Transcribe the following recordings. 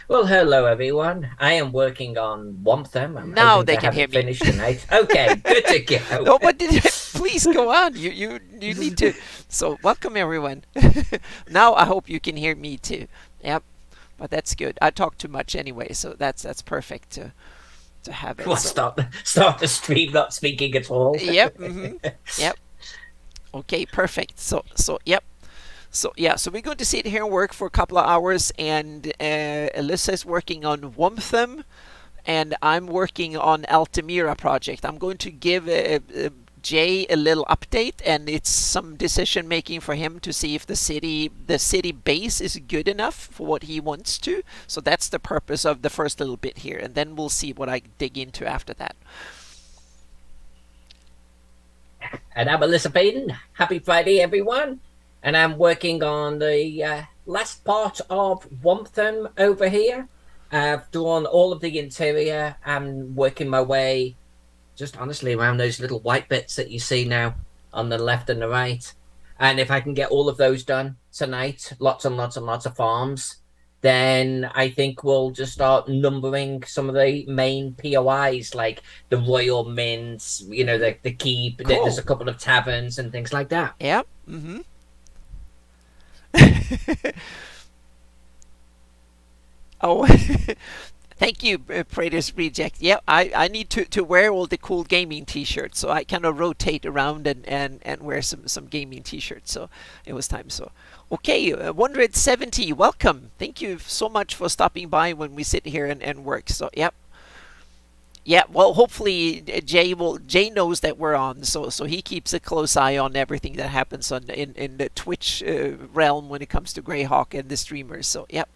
Well, hello everyone. I am working on Womtham. I'm Now hoping they to can have hear it me. finished tonight. Okay, good to go. No, but please go on. You need to. So welcome everyone. Now I hope you can hear me too. Yep, but that's good. I talk too much anyway, so that's perfect to have it. What So start the stream not speaking at all? yep, yep. Okay, perfect. So yep. So yeah, so we're going to sit here and work for a couple of hours, and Alyssa is working on Womtham, and I'm working on Altamira project. I'm going to give Jay a little update, and it's some decision making for him to see if the city base is good enough for what he wants to. So that's the purpose of the first little bit here, and then we'll see what I dig into after that. And I'm Alyssa Payton. Happy Friday, everyone. And I'm working on the last part of Womtham over here. I've drawn all of the interior. I'm working my way just honestly around those little white bits that you see now on the left and the right. And if I can get all of those done tonight, lots and lots and lots of farms, then I think we'll just start numbering some of the main POIs like the Royal Mints, the keep. There's Cool. a couple of taverns and things like that. Yeah. Oh, thank you, Prater's Reject. Yeah, I need to wear all the cool gaming t-shirts, so I kind of rotate around and wear some gaming t-shirts. So it was time. So, okay, 170, welcome. Thank you so much for stopping by when we sit here and work. So, yep. Yeah, well, hopefully Jay knows that we're on, so he keeps a close eye on everything that happens in the Twitch realm when it comes to Greyhawk and the streamers. So, yep.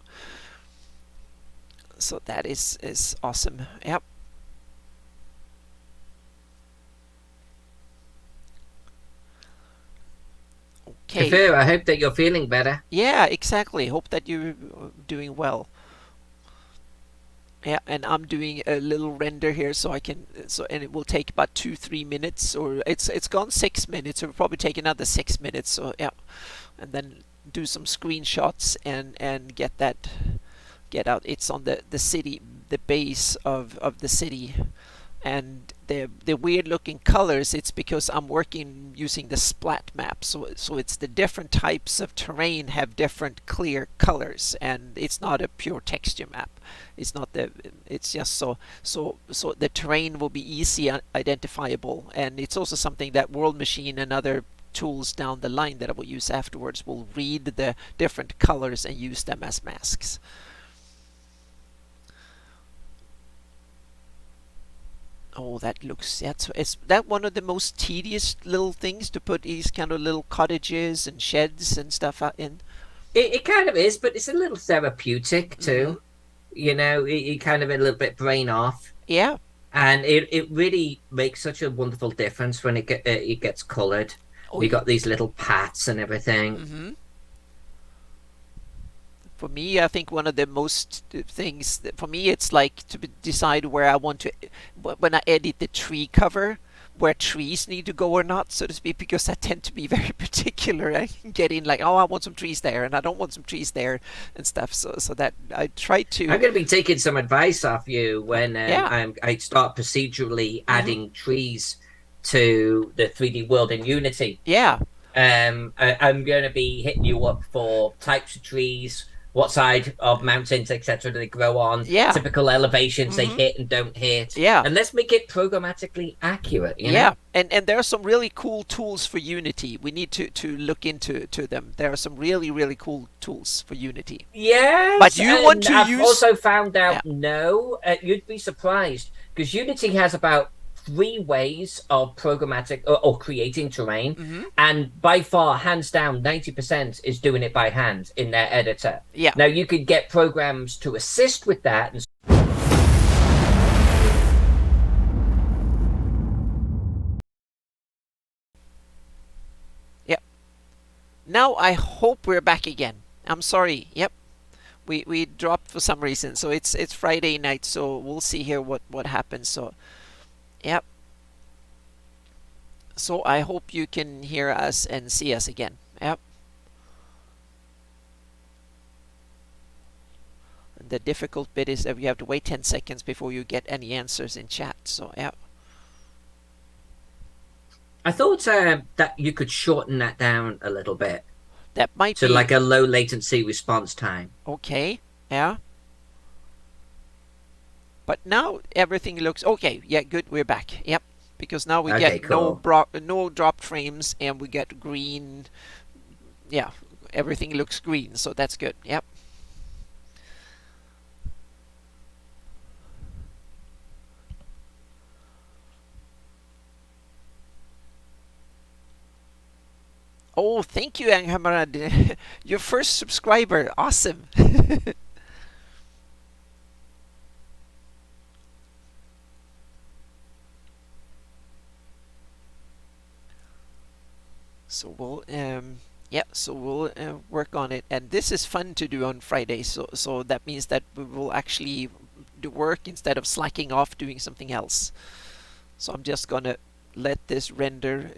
So that is awesome. Yep. Okay. Kafir, I hope that you're feeling better. Yeah, exactly. Hope that you're doing well. Yeah, and I'm doing a little render here, so I can and it will take about 2-3 minutes, or it's gone 6 minutes. It will probably take another 6 minutes. So yeah, and then do some screenshots and get out. It's on the city, the base of the city, and the weird looking colors. It's because I'm working using the splat map, so it's the different types of terrain have different clear colors, and it's not a pure texture map. It's not the it's just so the terrain will be easy identifiable, and it's also something that World Machine and other tools down the line that I will use afterwards will read the different colors and use them as masks. Oh, that looks, yeah, is that one of the most tedious little things to put these kind of little cottages and sheds and stuff out in? It kind of is, but it's a little therapeutic Mm-hmm. too. It kind of a little bit brain off. Yeah. And it really makes such a wonderful difference when it gets colored. Oh, We yeah. got these little pats and everything. Mm-hmm. For me, I think one of the most things for me, it's like to decide where I want to when I edit the tree cover, where trees need to go or not, so to speak, because I tend to be very particular. I can get in like, oh, I want some trees there, and I don't want some trees there, and stuff. So that I try to, I'm going to be taking some advice off you when yeah. I start procedurally Mm-hmm. adding trees to the 3D world in Unity. Yeah. I'm going to be hitting you up for types of trees, what side of mountains, etc., they grow on, Yeah. typical elevations they Mm-hmm. hit and don't hit, Yeah. and let's make it programmatically accurate. Yeah, and there are some really cool tools for Unity. We need to look into them. There are some really cool tools for Unity. But Yes, you want and to I've use, also found yeah. out no, you'd be surprised because Unity has about three ways of programmatic or creating terrain, Mm-hmm. and by far, hands down, 90% is doing it by hand in their editor. Yeah. Now, you could get programs to assist with that and Yep. Now I hope we're back again. I'm sorry. Yep. We dropped for some reason. So it's Friday night, so we'll see here what happens. So, yep. So I hope you can hear us and see us again. Yep. the difficult bit is that you have to wait 10 seconds before you get any answers in chat. So yeah. I thought that you could shorten that down a little bit That might to be like a low latency response time. okay. Yeah. But now everything looks okay. Yeah, good. We're back. Yep. Because now we Okay, get cool. no dropped frames, and we get green. Yeah, everything looks green, so that's good. Yep. Oh, thank you, Anghamrad. Your first subscriber. Awesome. So we'll yeah, so we'll work on it, and this is fun to do on Friday. So that means that we will actually do work instead of slacking off doing something else. So I'm just gonna let this render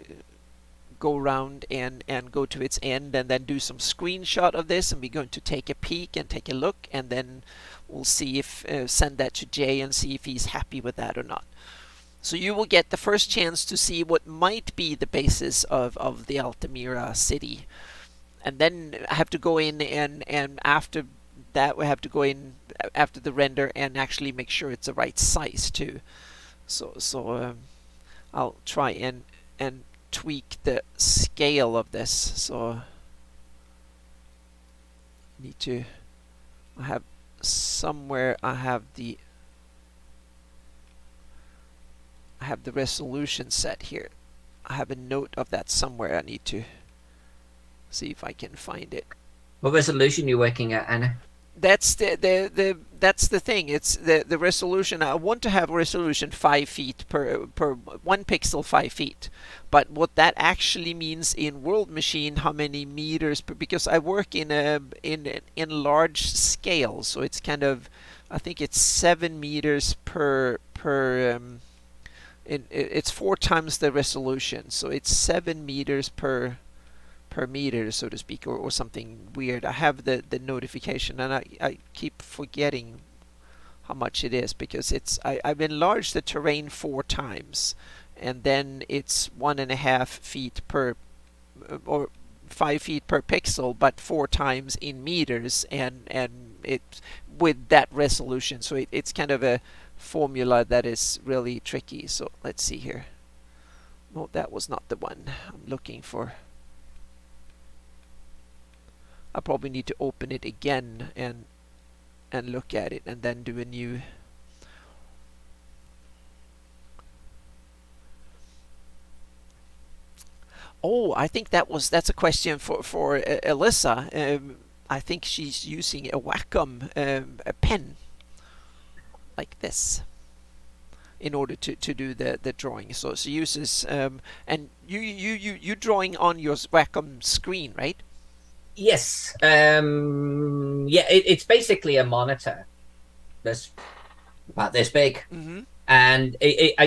go around and go to its end, and then do some screenshot of this, and we're going to take a peek and take a look, and then we'll see if send that to Jay and see if he's happy with that or not. So you will get the first chance to see what might be the basis of the Altamira city. And then I have to go in, and after that we have to go in after the render and actually make sure it's the right size too. So I'll try and tweak the scale of this. So need to I have somewhere I have the resolution set here. I have a note of that somewhere. I need to see if I can find it. What resolution are you working at, Anna? That's that's the thing. It's the resolution. I want to have a resolution 5 feet per 1 pixel 5 feet. But what that actually means in World Machine, how many meters per, because I work in large scale, so it's kind of, I think it's 7 meters per it's 4 times the resolution, so it's 7 meters per meter, so to speak, or something weird. I have the notification, and I keep forgetting how much it is, because I've enlarged the terrain 4 times, and then it's 1.5 feet per or 5 feet per pixel, but 4 times in meters, and it with that resolution. So it's kind of a formula that is really tricky. So let's see here. No, that was not the one I'm looking for. I probably need to open it again and look at it, and then do a new. Oh, I think that's a question for Alyssa. I think she's using a Wacom a pen like this in order to do the drawing. So she uses and you drawing on your Wacom screen, right? Yes. Yeah, it's basically a monitor that's about this big, Mm-hmm. and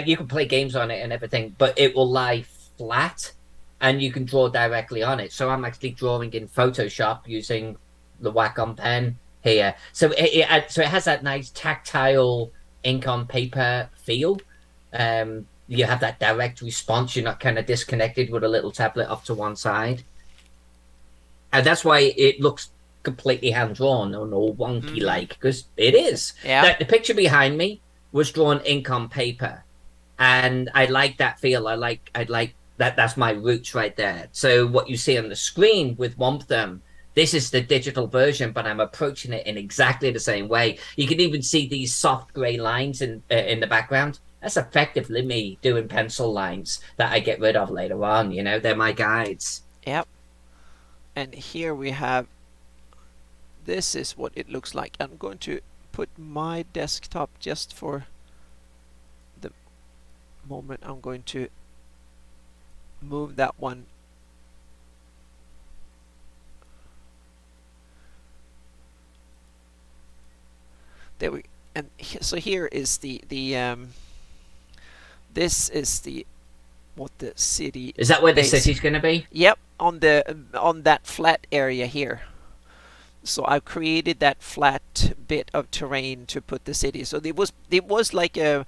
you can play games on it and everything, but it will lie flat, and you can draw directly on it. So I'm actually drawing in Photoshop using the Wacom pen here. So it has that nice tactile ink on paper feel. You have that direct response. You're not kind of disconnected with a little tablet off to one side. And that's why it looks completely hand drawn and all wonky like, because it is. Yeah. The picture behind me was drawn ink on paper, and I like that feel. I like that. That's my roots right there. So what you see on the screen with Womtham, this is the digital version, but I'm approaching it in exactly the same way. You can even see these soft gray lines in the background. That's effectively me doing pencil lines that I get rid of later on. You know, they're my guides. Yep. And here we have, this is what it looks like. I'm going to put my desktop just for the moment. I'm going to move that one. There we, and so here is the this is the what the city Is that where base. the city's going to be? Yep, on that flat area here. So I've created that flat bit of terrain to put the city. So it was like a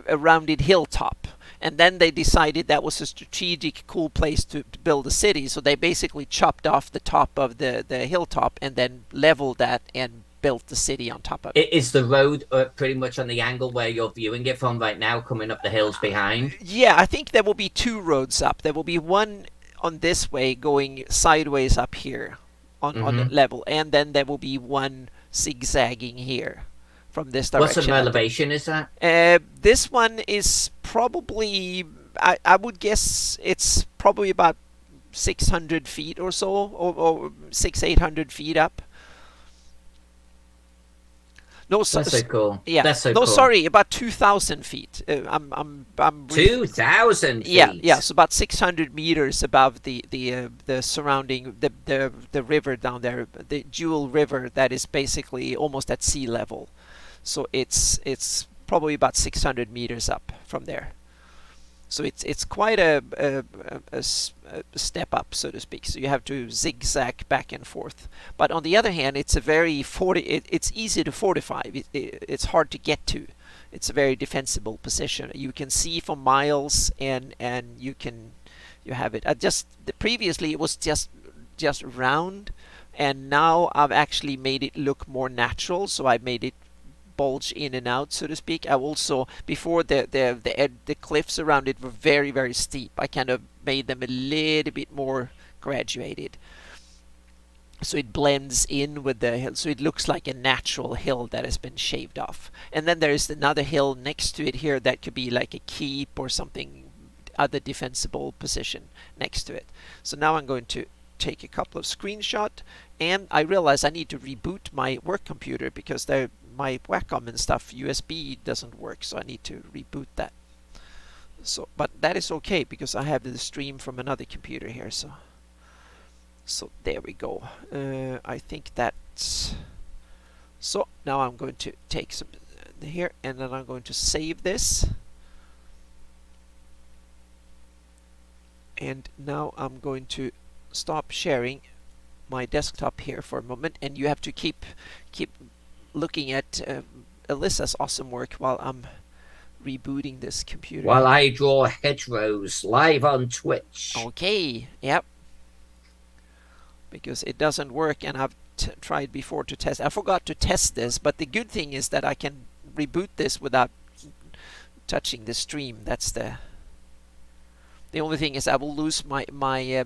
rounded hilltop, and then they decided that was a strategic cool place to build a city. So they basically chopped off the top of the hilltop and then leveled that and built the city on top of it. Is the road pretty much on the angle where you're viewing it from right now, coming up the hills behind? Yeah, I think there will be two roads up. There will be one on this way going sideways up here on the Mm-hmm. level, and then there will be one zigzagging here from this What sort of direction up there. elevation is that? This one is probably, I would guess it's probably about 600 feet or so, or 800 feet up. No, That's so cool. yeah, That's so no, cool. sorry, about 2,000 feet. 2,000 Yeah, feet. yeah. So about 600 meters above the surrounding the river down there, the Jewel River, that is basically almost at sea level. So it's probably about 600 meters up from there. So it's quite a step up, so to speak. So you have to zigzag back and forth. But on the other hand, it's a very it's easy to fortify. It's hard to get to. It's a very defensible position. You can see for miles, and you have it. Previously it was just round, and now I've actually made it look more natural. So I made it bulge in and out, so to speak. I also, before the cliffs around it were very, very steep, I kind of made them a little bit more graduated, so it blends in with the hill, so it looks like a natural hill that has been shaved off. And then there's another hill next to it here that could be like a keep or something, other defensible position next to it. So now I'm going to take a couple of screenshots, and I realize I need to reboot my work computer because my Wacom and stuff USB doesn't work, so I need to reboot that. So, but that is okay because I have the stream from another computer here. So there we go. I think that's so. Now I'm going to take some here, and then I'm going to save this. And now I'm going to stop sharing my desktop here for a moment, and you have to keep looking at Alyssa's awesome work while I'm rebooting this computer. While I draw hedgerows live on Twitch. Okay, yep. Because it doesn't work, and I've tried before to test. I forgot to test this, but the good thing is that I can reboot this without touching the stream. That's the only thing is I will lose my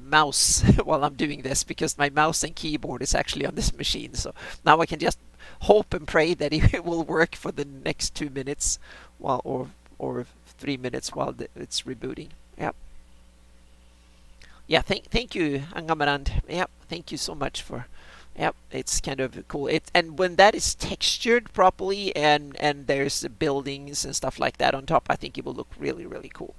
mouse while I'm doing this, because my mouse and keyboard is actually on this machine. So now I can just hope and pray that it will work for the next 2 minutes or 3 minutes while it's rebooting. Yep. Yeah, thank you, Angamarand. Yep, thank you so much for. Yep, it's kind of cool. And when that is textured properly, and there's buildings and stuff like that on top, I think it will look really, really cool.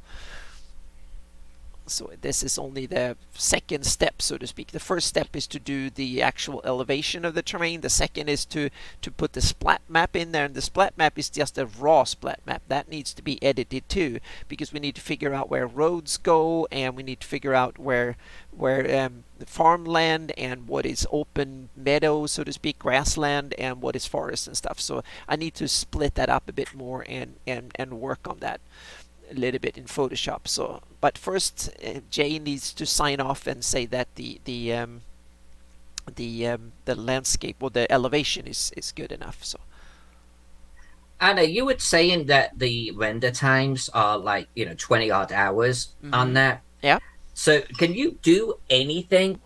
So this is only the second step, so to speak. The first step is to do the actual elevation of the terrain. The second is to put the splat map in there, and the splat map is just a raw splat map. That needs to be edited too, because we need to figure out where roads go, and we need to figure out where the farmland and what is open meadow, so to speak, grassland, and what is forest and stuff. So I need to split that up a bit more and work on that a little bit in Photoshop. So, but first, Jay needs to sign off and say that the landscape or the elevation is good enough. So, Anna, you were saying that the render times are like 20 odd hours on that. yeah. So can you do anything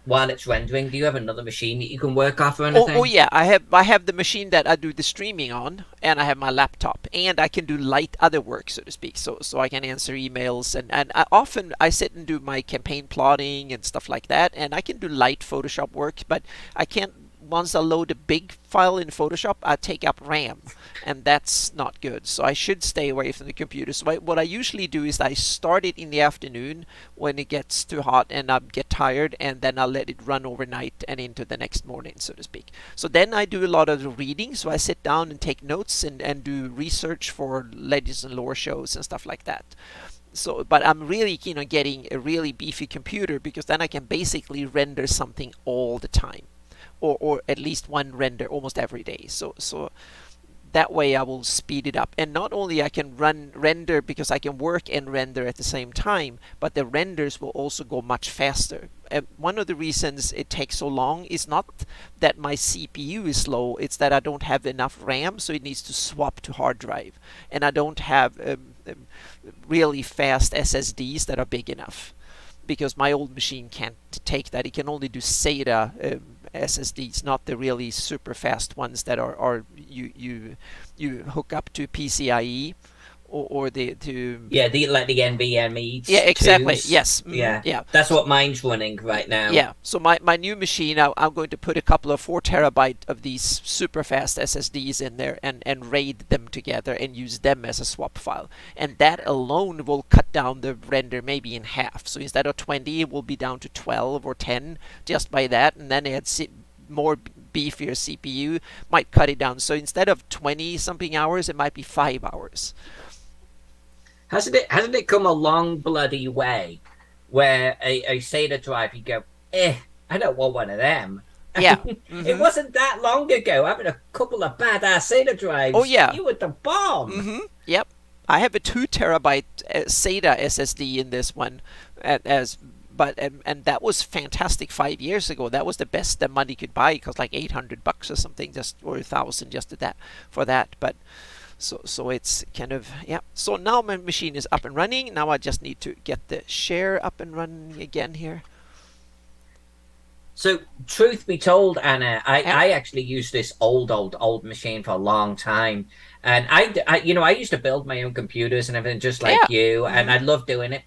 while it's rendering? Do you have another machine that you can work off or anything? Oh yeah, I have the machine that I do the streaming on, and I have my laptop, and I can do light other work, so to speak. So I can answer emails, and often I sit and do my campaign plotting and stuff like that, and I can do light Photoshop work, but I can't. Once I load a big file in Photoshop, I take up RAM, and that's not good. So I should stay away from the computer. So what I usually do is I start it in the afternoon when it gets too hot and I get tired, and then I'll let it run overnight and into the next morning, so to speak. So then I do a lot of the reading. So I sit down and take notes and do research for Legends and Lore shows and stuff like that. So, but I'm really keen on getting a really beefy computer, because then I can basically render something all the time. or at least one render almost every day. So that way I will speed it up, and not only I can render because I can work and render at the same time, but the renders will also go much faster. One of the reasons it takes so long is not that my CPU is slow, it's that I don't have enough RAM, so it needs to swap to hard drive, and I don't have really fast SSDs that are big enough, because my old machine can't take that. It can only do SATA SSDs, not the really super fast ones that are you hook up to PCIe or the to. Yeah, the like the NVMe Yeah, exactly. twos. Yes. Yeah, Yeah. that's what mine's running right now. Yeah, so my new machine, I'm going to put a couple of 4 terabyte of these super fast SSDs in there and RAID them together and use them as a swap file. And that alone will cut down the render maybe in half. So instead of 20, it will be down to 12 or 10 just by that. And then add more beefier CPU, might cut it down. So instead of 20 something hours, it might be 5 hours. Hasn't it come a long bloody way where a SATA drive you go, I don't want one of them. Yeah. It wasn't that long ago having a couple of badass SATA drives. Oh yeah. You were the bomb. Yep. I have a 2 terabyte SATA SSD in this one, and that was fantastic 5 years ago. That was the best that money could buy. It cost like $800 or something, just or 1,000 just for that. But so it's kind of, yeah. So now my machine is up and running. Now I just need to get the share up and running again here. So, truth be told, Anna, I actually used this old machine for a long time, and I used to build my own computers and everything, just like you, and I loved doing it,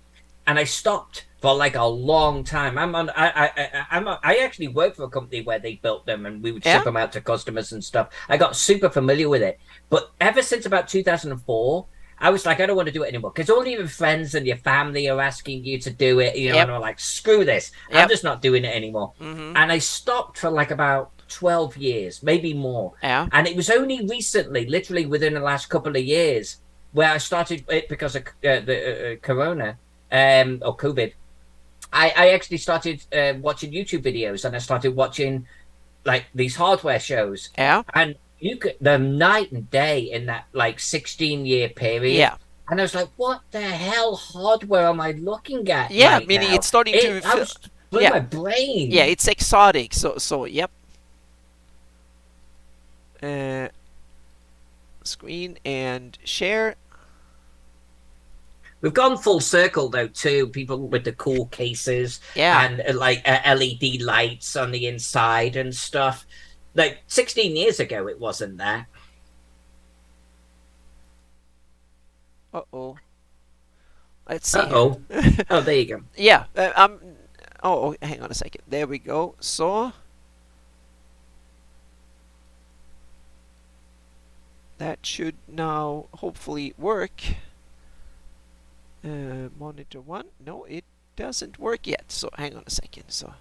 and I stopped for like a long time. I actually worked for a company where they built them, and we would ship them out to customers and stuff. I got super familiar with it, but ever since about 2004. I was like, I don't want to do it anymore because all your friends and your family are asking you to do it, and I'm like, screw this. I'm just not doing it anymore. And I stopped for like about 12 years, maybe more. And it was only recently, literally within the last couple of years, where I started it because of the Corona or COVID. I actually started watching YouTube videos, and I started watching like these hardware shows. And you could the night and day in that like 16-year period. And I was like, what the hell hardware am I looking at? Right meaning now? It's starting to blew my brain. Yeah, it's exotic. So yep. Screen and share. We've gone full circle though too. People with the cool cases and like LED lights on the inside and stuff. Like 16 years ago, it wasn't that. Uh-oh. Let's see. Oh, there you go. Yeah. Oh, hang on a second. There we go. So that should now hopefully work. Monitor 1. No, it doesn't work yet. So hang on a second. So.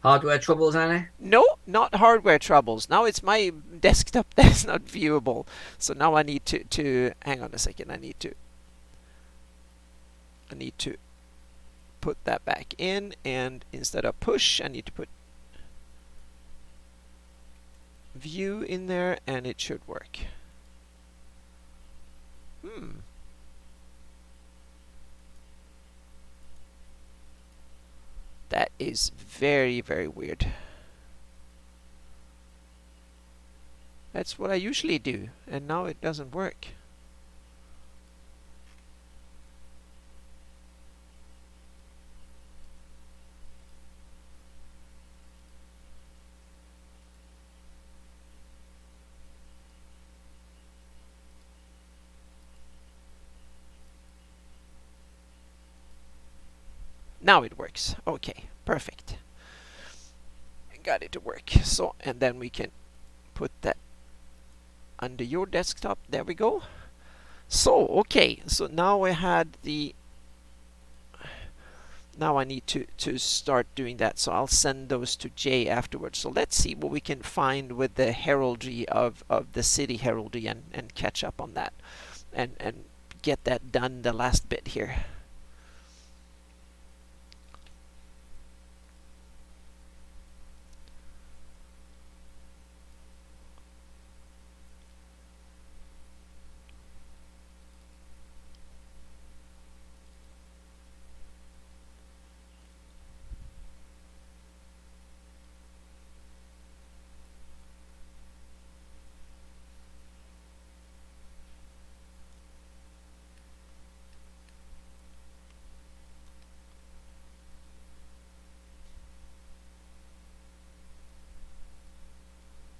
Hardware troubles, Anna? No, not hardware troubles. Now it's my desktop that's not viewable. So now I need to hang on a second. I need to put that back in, and instead of push, I need to put view in there, and it should work. That is very, very weird. That's what I usually do, and now it doesn't work. Now it works. Okay. perfect. Got it to work. So, and then we can put that under your desktop. There we go. So, okay, so now I had the now I need to start doing that, so I'll send those to Jay afterwards. So let's see what we can find with the heraldry of the city heraldry and catch up on that and get that done, the last bit here.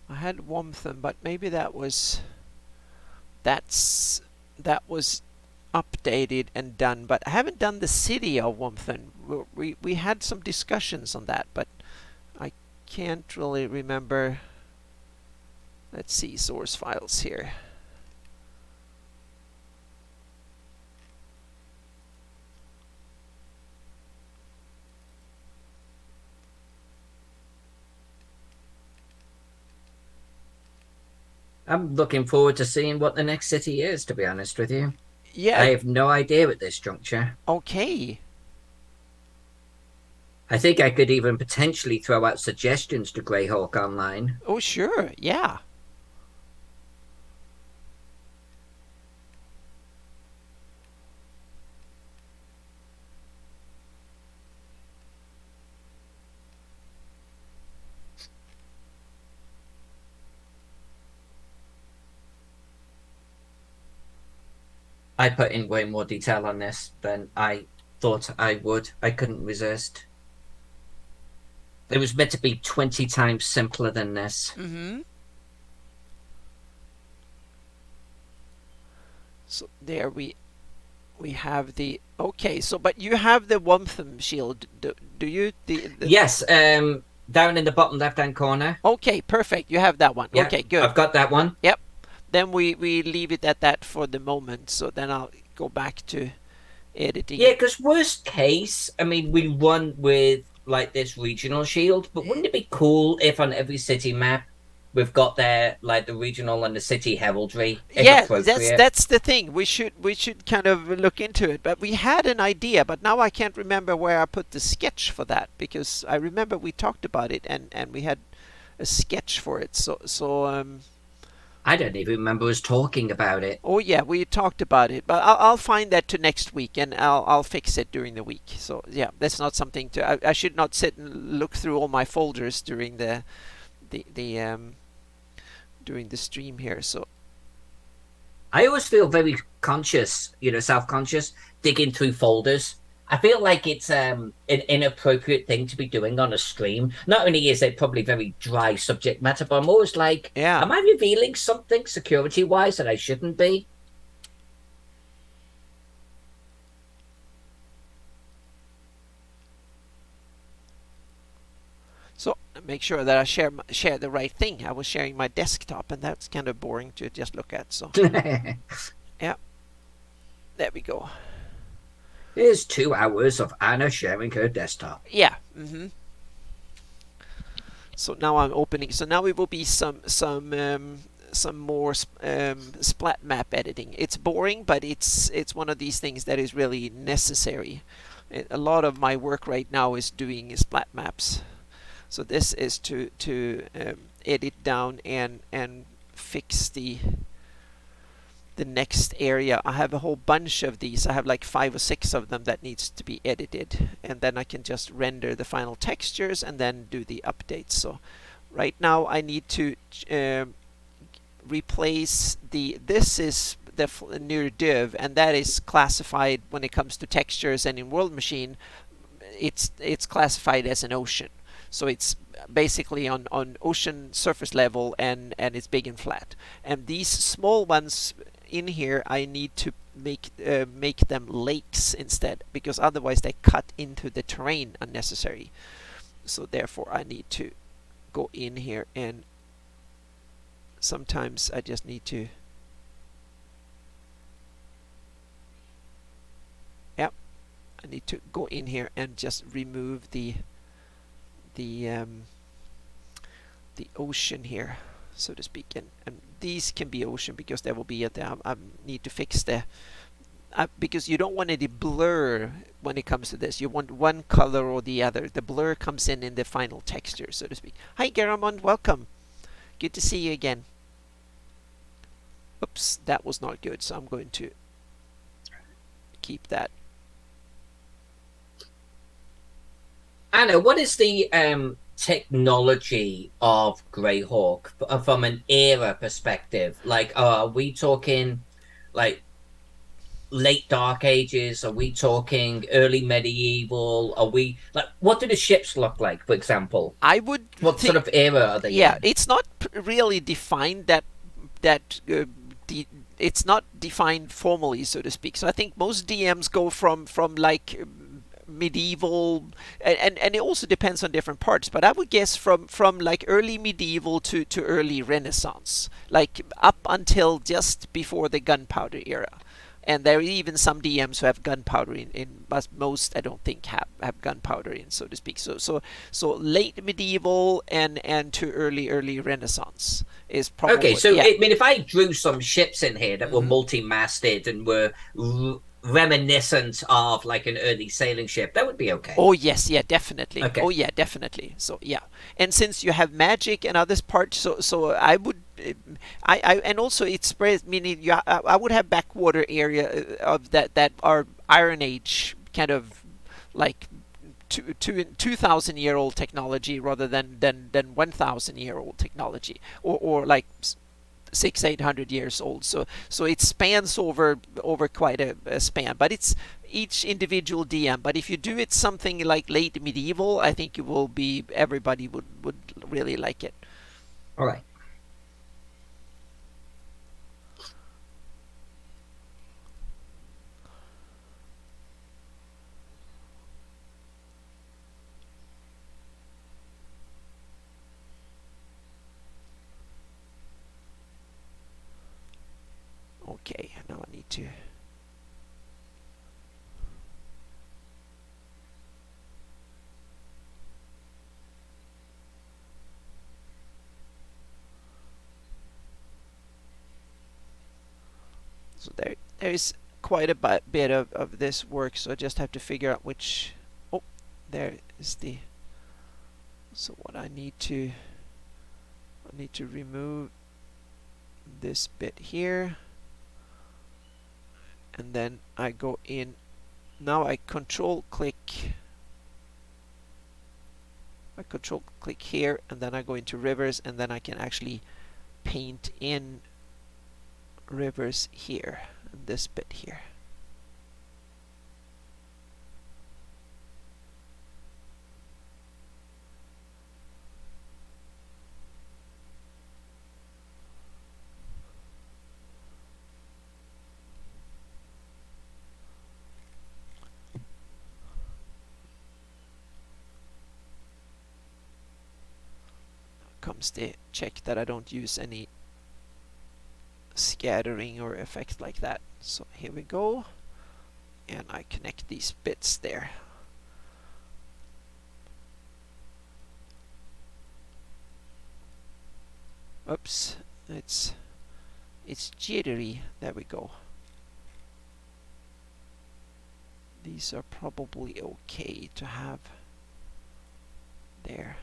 I had Womtham, but maybe that was updated and done, but I haven't done the city of Womtham. We had some discussions on that, but I can't really remember. Let's see, source files here. I'm looking forward to seeing what the next city is, to be honest with you. Yeah. I have no idea at this juncture. Okay. I think I could even potentially throw out suggestions to Greyhawk online. Oh, sure. Yeah. I put in way more detail on this than I thought I would. I couldn't resist. It was meant to be 20 times simpler than this. Mm-hmm. So there we have the okay. So but you have the Womtham shield. Do you the Yes, down in the bottom left-hand corner. Okay, perfect. You have that one. Yeah, Okay, good. I've got that one. Yep. Then we leave it at that for the moment. So then I'll go back to editing. Yeah, because worst case, I mean, we run with like this regional shield, but wouldn't it be cool if on every city map we've got there like the regional and the city heraldry? Yeah, that's the thing. We should kind of look into it. But we had an idea, but now I can't remember where I put the sketch for that, because I remember we talked about it and we had a sketch for it. So I don't even remember us talking about it. Oh yeah, we talked about it, but I'll find that to next week, and I'll fix it during the week. So yeah, that's not something to. I should not sit and look through all my folders during the during the stream here. So I always feel very conscious, self-conscious, digging through folders. I feel like it's an inappropriate thing to be doing on a stream. Not only is it probably very dry subject matter, but I'm always like, yeah, am I revealing something security-wise that I shouldn't be? So make sure that I share the right thing. I was sharing my desktop, and that's kind of boring to just look at. So yeah, there we go. Here's 2 hours of Anna sharing her desktop. Yeah. Mm-hmm. So now I'm opening. So now it will be some more splat map editing. It's boring, but it's one of these things that is really necessary. A lot of my work right now is doing splat maps. So this is to edit down and fix the next area. I have a whole bunch of these. I have like 5 or 6 of them that needs to be edited, and then I can just render the final textures and then do the updates. So right now I need to replace this is the new div, and that is classified when it comes to textures, and in World Machine it's classified as an ocean. So it's basically on ocean surface level, and it's big and flat. And these small ones in here I need to make them lakes instead, because otherwise they cut into the terrain unnecessary. So therefore I need to go in here, and sometimes I just need to, yeah, I need to go in here and just remove the the ocean here, so to speak, and these can be ocean because there will be I need to fix the because you don't want any blur when it comes to this. You want one color or the other. The blur comes in the final texture, so to speak. Hi Garamond, welcome. Good to see you again. Oops, that was not good, so I'm going to keep that. Anna, what is the technology of Greyhawk from an era perspective? Like, are we talking like late Dark Ages? Are we talking early medieval? Are we like, what do the ships look like, for example? I would What sort think, of era are they yeah, in? it's not really defined that it's not defined formally, so to speak. So I think most DMs go from like medieval, and it also depends on different parts. But I would guess from like early medieval to early Renaissance, like up until just before the gunpowder era. And there are even some DMs who have gunpowder but most I don't think have gunpowder in, so to speak. So late medieval and to early Renaissance is Okay, probably, so yeah. I mean, if I drew some ships in here that were Hmm. multi-masted and were reminiscent of like an early sailing ship, that would be okay. Oh yes, yeah, definitely. Oh Okay. yeah, definitely. So yeah, and since you have magic and other parts, so I would, I and also it spreads. Meaning I would have backwater area of that are Iron Age kind of like 2,000-year-old technology rather than 1,000-year-old technology, or like 600-800 years old. So it spans over quite a span, but it's each individual DM. But if you do it something like late medieval, I think it will be, everybody would really like it. All right. Okay, now I need to. So there is quite a bit of this work, so I just have to figure out which. Oh, there is the. So what I need to remove this bit here, and then I go in. Now I control click here, and then I go into rivers, and then I can actually paint in rivers here, and this bit here. Comes the check that I don't use any scattering or effects like that. So here we go, and I connect these bits there. Oops, it's jittery. There we go. These are probably okay to have there.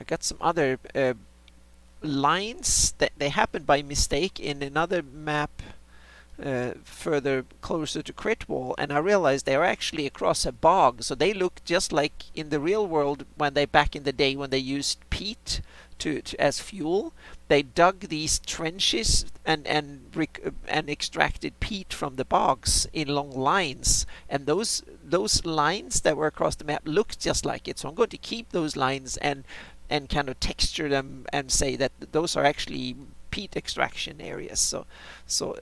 got some other lines that they happened by mistake in another map further closer to Critwall, and I realized they are actually across a bog, so they look just like in the real world when they back in the day when they used peat to as fuel. They dug these trenches and extracted peat from the bogs in long lines, and those lines that were across the map looked just like it. So I'm going to keep those lines and kind of texture them and say that those are actually peat extraction areas.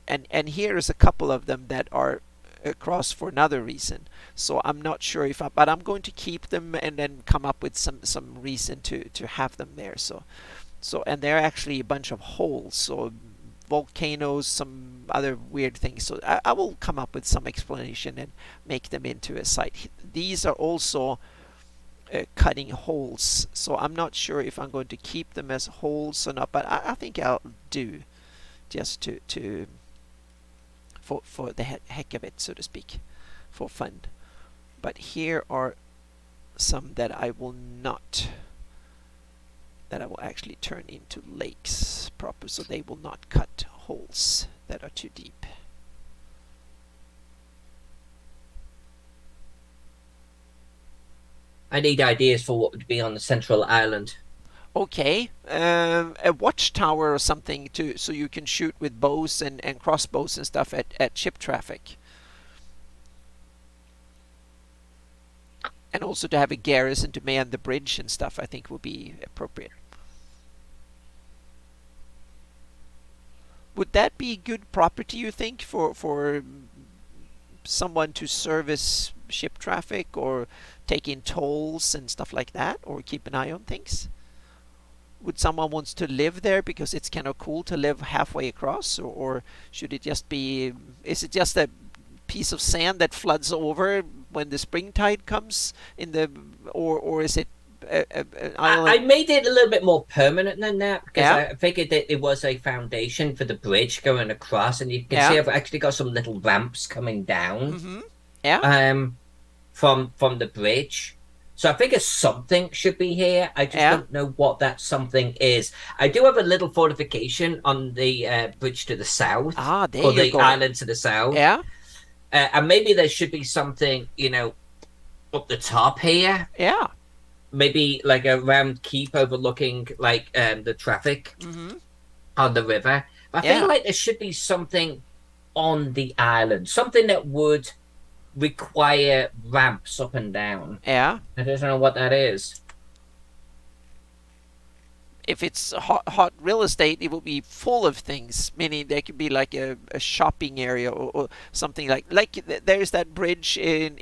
And here is a couple of them that are across for another reason. So I'm not sure if but I'm going to keep them and then come up with some reason to have them there. So and they're actually a bunch of holes. So volcanoes, some other weird things. So I will come up with some explanation and make them into a site. These are also cutting holes, so I'm not sure if I'm going to keep them as holes or not, but I think I'll do, just to for the heck of it, so to speak, for fun. But here are some that I will actually turn into lakes proper, so they will not cut holes that are too deep. I need ideas for what would be on the central island. Okay, a watchtower or something so you can shoot with bows and crossbows and stuff at ship traffic. And also to have a garrison to man the bridge and stuff, I think would be appropriate. Would that be good property, you think, for someone to service ship traffic or take in tolls and stuff like that, or keep an eye on things? Would someone wants to live there because it's kind of cool to live halfway across, or should it just be? Is it just a piece of sand that floods over when the spring tide comes in the, or is it an island? I made it a little bit more permanent than that because Yeah. I figured that it was a foundation for the bridge going across, and you can Yeah. see I've actually got some little ramps coming down Mm-hmm. Yeah. from the bridge. So I figure something should be here. I just Yeah. don't know what that something is. I do have a little fortification on the bridge to the south, Ah, there or you the go. island to the south. Yeah. And maybe there should be something, up the top here. Yeah. Maybe like a round keep overlooking like the traffic Mm-hmm. on the river. But I Yeah. feel like there should be something on the island, something that would require ramps up and down. Yeah. I don't know what that is. If it's hot real estate, it will be full of things. Meaning there could be like a shopping area or something like there's that bridge in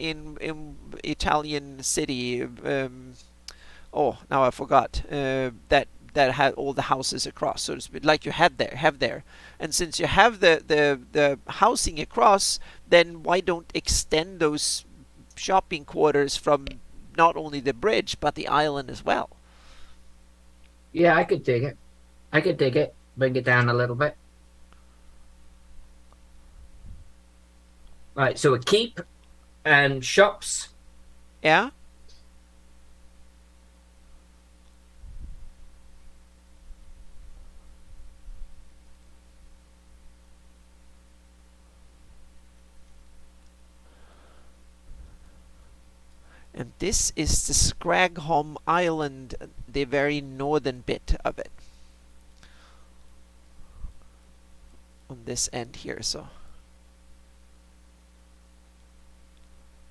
Italian city. Oh, now I forgot. That had all the houses across, so to speak, like you have there. And since you have the housing across, then why don't extend those shopping quarters from not only the bridge but the island as well? Yeah, I could dig it. I could dig it. Bring it down a little bit. Right, so a keep and shops. Yeah. And this is the Scragholm Island, the very northern bit of it. On this end here, so.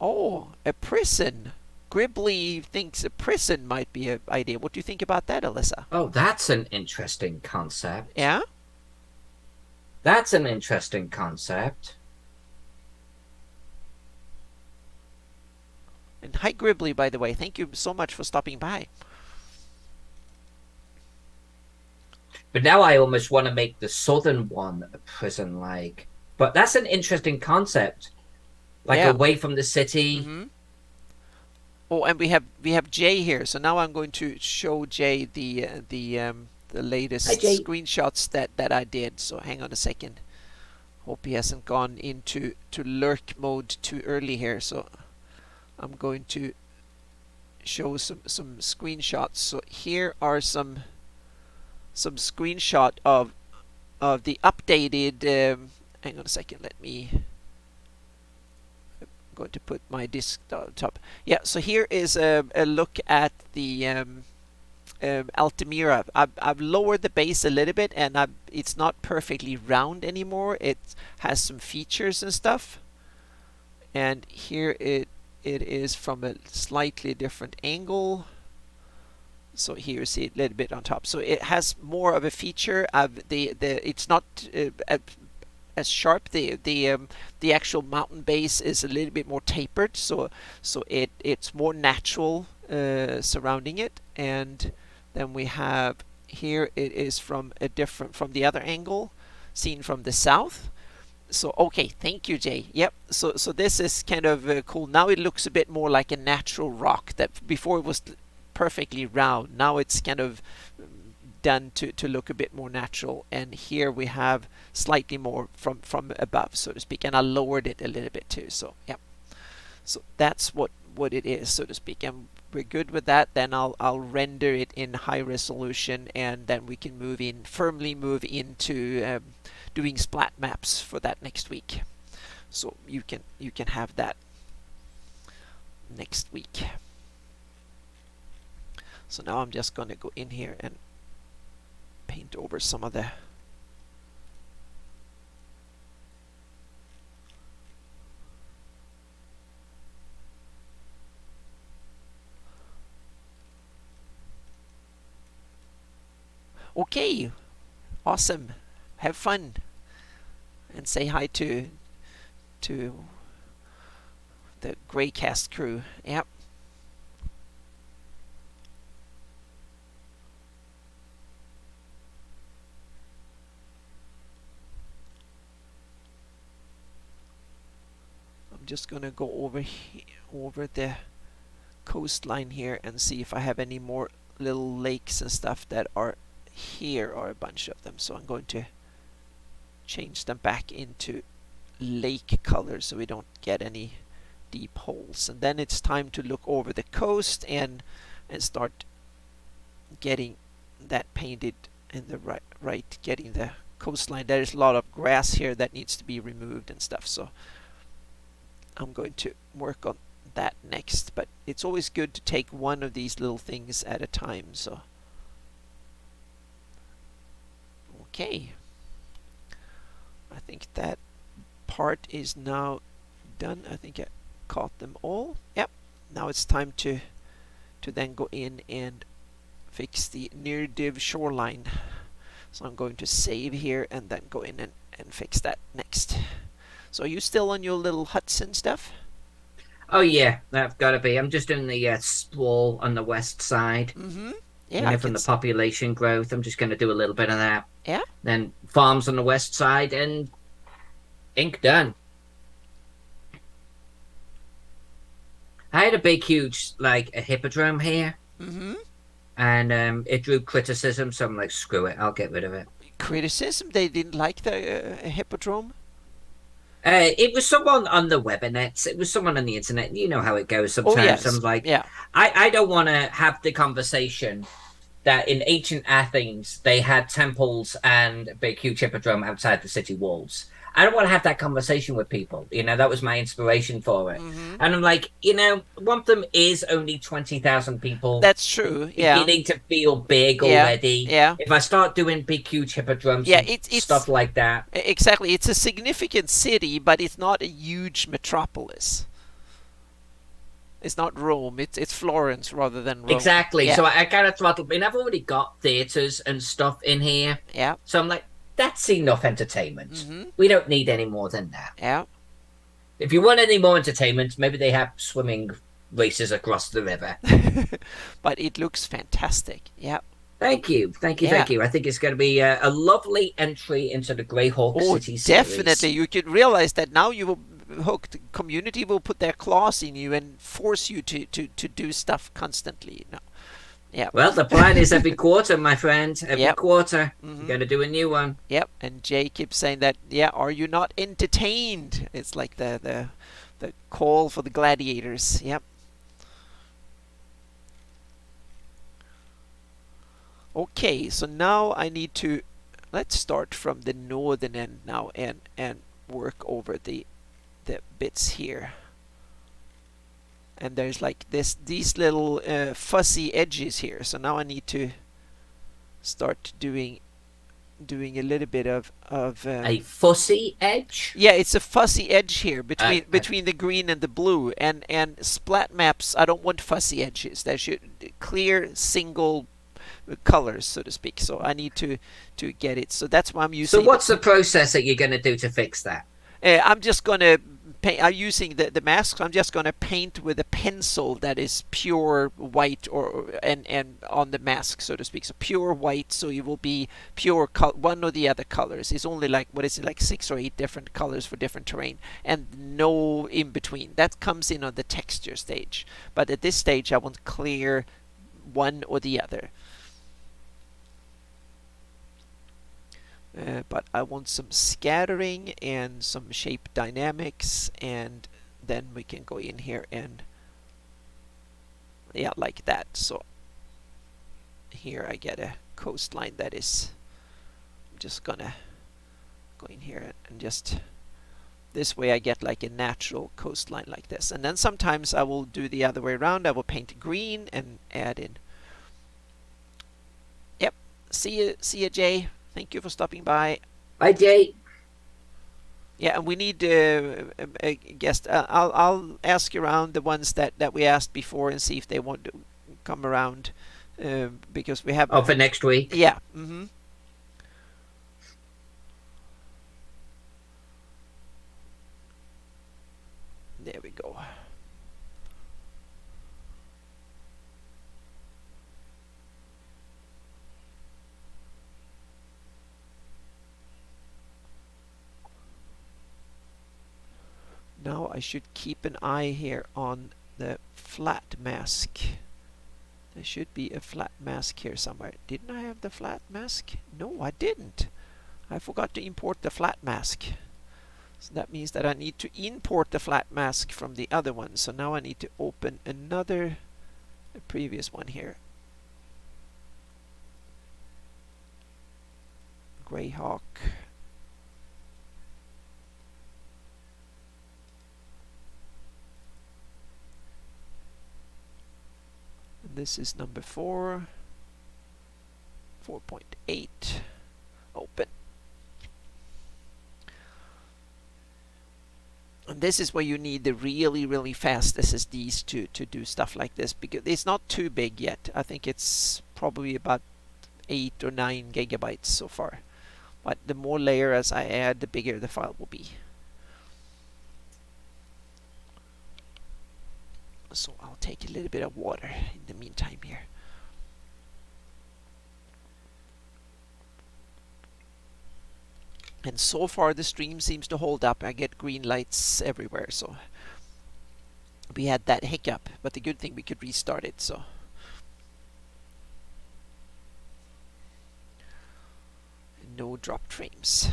Oh, a prison. Gribbly thinks a prison might be an idea. What do you think about that, Alyssa? Oh, that's an interesting concept. Yeah? That's an interesting concept. And hi, Gribbly, by the way. Thank you so much for stopping by. But now I almost want to make the southern one a prison-like. But that's an interesting concept. Like Yeah. away from the city. Mm-hmm. Oh, and we have Jay here. So now I'm going to show Jay the latest Hi, Jay. screenshots that I did. So hang on a second. Hope he hasn't gone into lurk mode too early here. So I'm going to show some screenshots. So here are some screenshot of the updated. Hang on a second. Let me. I'm going to put my desktop. Yeah. So here is a look at the Altamira. I've lowered the base a little bit, and it's not perfectly round anymore. It has some features and stuff. And here it is from a slightly different angle. So here you see a little bit on top. So it has more of a feature of it's not as sharp. The actual mountain base is a little bit more tapered. So it's more natural surrounding it. And then we have here it is from the other angle, seen from the south. So okay, thank you, Jay. Yep. So this is kind of cool. Now it looks a bit more like a natural rock. That before it was perfectly round. Now it's kind of done to look a bit more natural. And here we have slightly more from above, so to speak. And I lowered it a little bit too. So yeah. So that's what it is, so to speak. And we're good with that. Then I'll render it in high resolution, and then we can firmly move into doing splat maps for that next week. So you can have that next week. So now I'm just going to go in here and paint over some of the okay, awesome. Have fun and say hi to the Greycast crew. Yep. I'm just gonna go over the coastline here and see if I have any more little lakes and stuff that are here, or a bunch of them. So I'm going to change them back into lake color so we don't get any deep holes. And then it's time to look over the coast and start getting that painted in the right getting the coastline. There is a lot of grass here that needs to be removed and stuff, so I'm going to work on that next. But it's always good to take one of these little things at a time. So okay, I think that part is now done. I think I caught them all. Yep. Now it's time to then go in and fix the near div shoreline. So I'm going to save here and then go in and fix that next. So are you still on your little huts and stuff? Oh yeah, that's got to be. I'm just doing the sprawl on the west side. Mm-hmm. Yeah, from the population growth, I'm just going to do a little bit of that. Yeah. Then farms on the west side, and ink done. I had a big, huge, like a hippodrome here. Mm-hmm. And it drew criticism, so I'm like, screw it, I'll get rid of it. Criticism? They didn't like the hippodrome? It was someone on the webinets. It was someone on the internet. You know how it goes sometimes. Oh, yes. I'm like, yeah. I don't want to have the conversation that in ancient Athens, they had temples and a big, huge hippodrome outside the city walls. I don't want to have that conversation with people. That was my inspiration for it. Mm-hmm. And I'm like, Womtham is only 20,000 people. That's true. Yeah. Beginning to feel big already. Yeah. If I start doing big, huge hippodromes, it's stuff like that. Exactly. It's a significant city, but it's not a huge metropolis. It's not Rome. It's Florence rather than Rome. Exactly. Yeah. So I kind of throttled. I mean, I've already got theaters and stuff in here. Yeah. So I'm like, that's enough entertainment. Mm-hmm. We don't need any more than that. Yeah. If you want any more entertainment, maybe they have swimming races across the river. But it looks fantastic. Yeah. Thank you. Thank you. I think it's going to be a lovely entry into the Greyhawk City series. Definitely. You can realize that now you will hook. The community will put their claws in you and force you to do stuff constantly. Yeah. Well, the plan is every quarter, my friend. Every quarter, mm-hmm. You're going to do a new one. Yep. And Jay keeps saying that. Yeah. Are you not entertained? It's like the call for the gladiators. Yep. Okay, so now I need to, let's start from the northern end now and work over the bits here. And there's like these little fuzzy edges here. So now I need to start doing a little bit of A fussy edge. yeah, it's a fuzzy edge here Uh, between uh, the green and the blue. And splat maps, I don't want fuzzy edges. There should clear single colors, so to speak. So I need to get it. So that's why I'm so, using what's the process that you're going to do to fix that? I'm just gonna paint. I'm using the masks. I'm just gonna paint with a pencil that is pure white, or and on the mask, so to speak. So pure white. So it will be pure one or the other colors. It's only like, what is it, like 6 or 8 different colors for different terrain, and no in between. That comes in on the texture stage. But at this stage, I want clear one or the other. But I want some scattering and some shape dynamics, and then we can go in here and yeah, like that. So here I get a coastline that is, I'm just gonna go in here and just, this way I get like a natural coastline like this. And then sometimes I will do the other way around. I will paint green and add in. Yep. See you, Jay. Thank you for stopping by. Hi, Jay. Yeah, and we need a guest. I'll ask around the ones that we asked before and see if they want to come around, because we have. Oh, for next week. Yeah. Mm-hmm. There we go. Now I should keep an eye here on the flat mask. There should be a flat mask here somewhere. Didn't I have the flat mask? No, I didn't. I forgot to import the flat mask. So that means that I need to import the flat mask from the other one. So now I need to open a previous one here. Greyhawk. And this is number 4. 4.8. Open. And this is where you need the really fast SSDs to do stuff like this, because it's not too big yet. I think it's probably about 8 or 9 gigabytes so far. But the more layers I add, the bigger the file will be. So I'll take a little bit of water in the meantime here. And so far the stream seems to hold up. I get green lights everywhere, so we had that hiccup, but the good thing, we could restart it. So no dropped frames.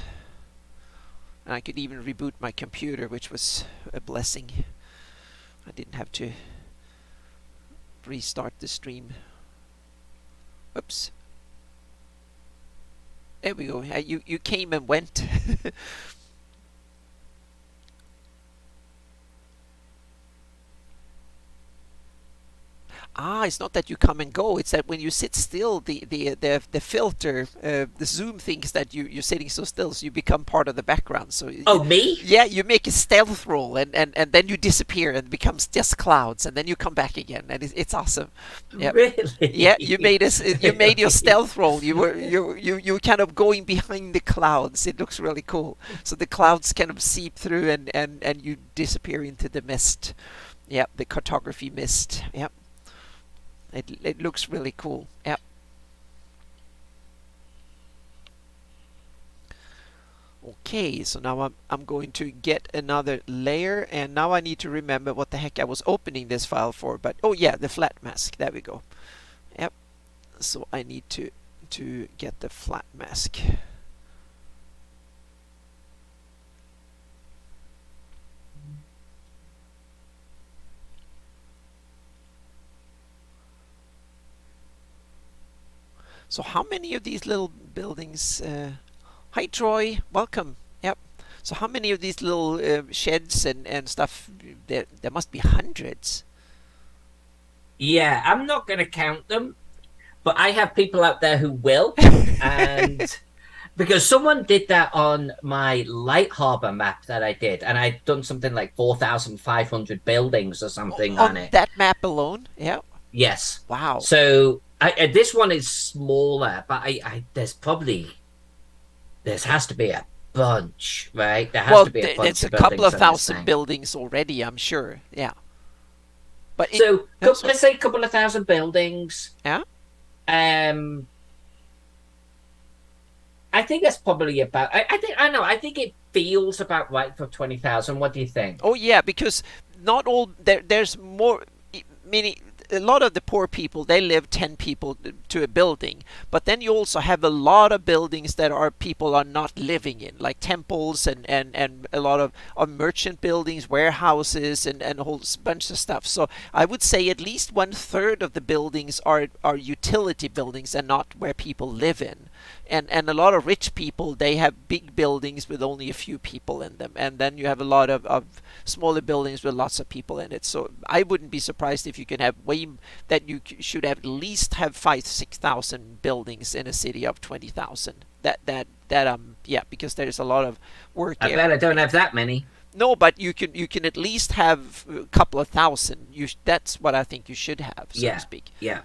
And I could even reboot my computer, which was a blessing. I didn't have to restart the stream. Oops. There we go. You came and went. It's not that you come and go. It's that when you sit still, the filter, the zoom thinks that you're sitting so still, so you become part of the background. So Oh, me? yeah, you make a stealth roll, and then you disappear, and it becomes just clouds, and then you come back again, and it's awesome. Yep. Really? Yeah, you made your stealth roll. You were kind of going behind the clouds. It looks really cool. So the clouds kind of seep through, and you disappear into the mist. Yep, the cartography mist. Yep. It looks really cool. Yep. Okay, so now I'm going to get another layer, and now I need to remember what the heck I was opening this file for. But oh yeah, the flat mask. There we go. Yep. So I need to get the flat mask. So how many of these little buildings? Hi Troy, welcome. Yep. So how many of these little sheds and stuff? There must be hundreds. Yeah, I'm not going to count them, but I have people out there who will. And because someone did that on my Light Harbor map that I did, and I'd done something like 4,500 buildings or something on On it. that map alone? Yeah. Yes. Wow. So this one is smaller, but there has to be a bunch, right? There has Well, to be a bunch it's a of couple buildings of on this thousand thing. buildings already, I'm sure. Yeah. But it, So sorry. let's say a couple of thousand buildings. Yeah. Um, I think that's probably about. I think I know. I think it feels about right for 20,000. What do you think? Oh yeah, because not all there's more many a lot of the poor people they live 10 people to a building, but then you also have a lot of buildings that are people are not living in, like temples and a lot of merchant buildings, warehouses and a whole bunch of stuff. So I would say at least 1/3 of the buildings are utility buildings and not where people live in. And a lot of rich people they have big buildings with only a few people in them, and then you have a lot of smaller buildings with lots of people in it. So I wouldn't be surprised if you can have way that you should have at least have 5,000-6,000 buildings in a city of 20,000. That yeah, because there's a lot of work I there. bet I don't have that many. No, but you can at least have a couple of thousand. That's what I think you should have, so to Yeah, speak. yeah.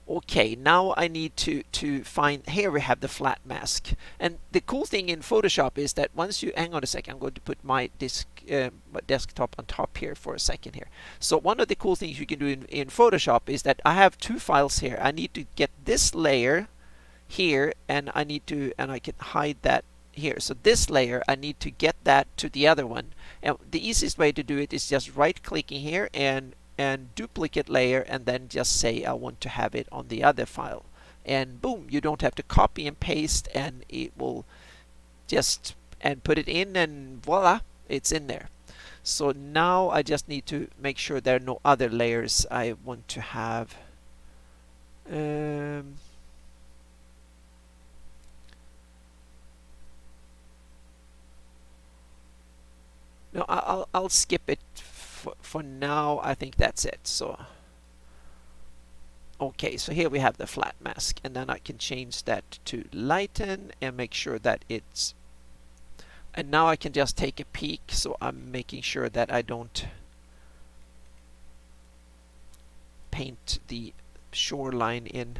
Okay, now I need to find, here we have the flat mask. And the cool thing in Photoshop is that once you, hang on a second, I'm going to put my desktop on top here for a second here. So one of the cool things you can do in Photoshop is that I have two files here. I need to get this layer here, and I can hide that here. So this layer, I need to get that to the other one. And the easiest way to do it is just right clicking here and duplicate layer, and then just say I want to have it on the other file, and boom, you don't have to copy and paste, and it will just and put it in, and voila, it's in there. So now I just need to make sure there are no other layers I want to have. um, no, I'll skip it for now. I think that's it. So okay, so here we have the flat mask, and then I can change that to lighten and make sure that it's, and now I can just take a peek, so I'm making sure that I don't paint the shoreline in.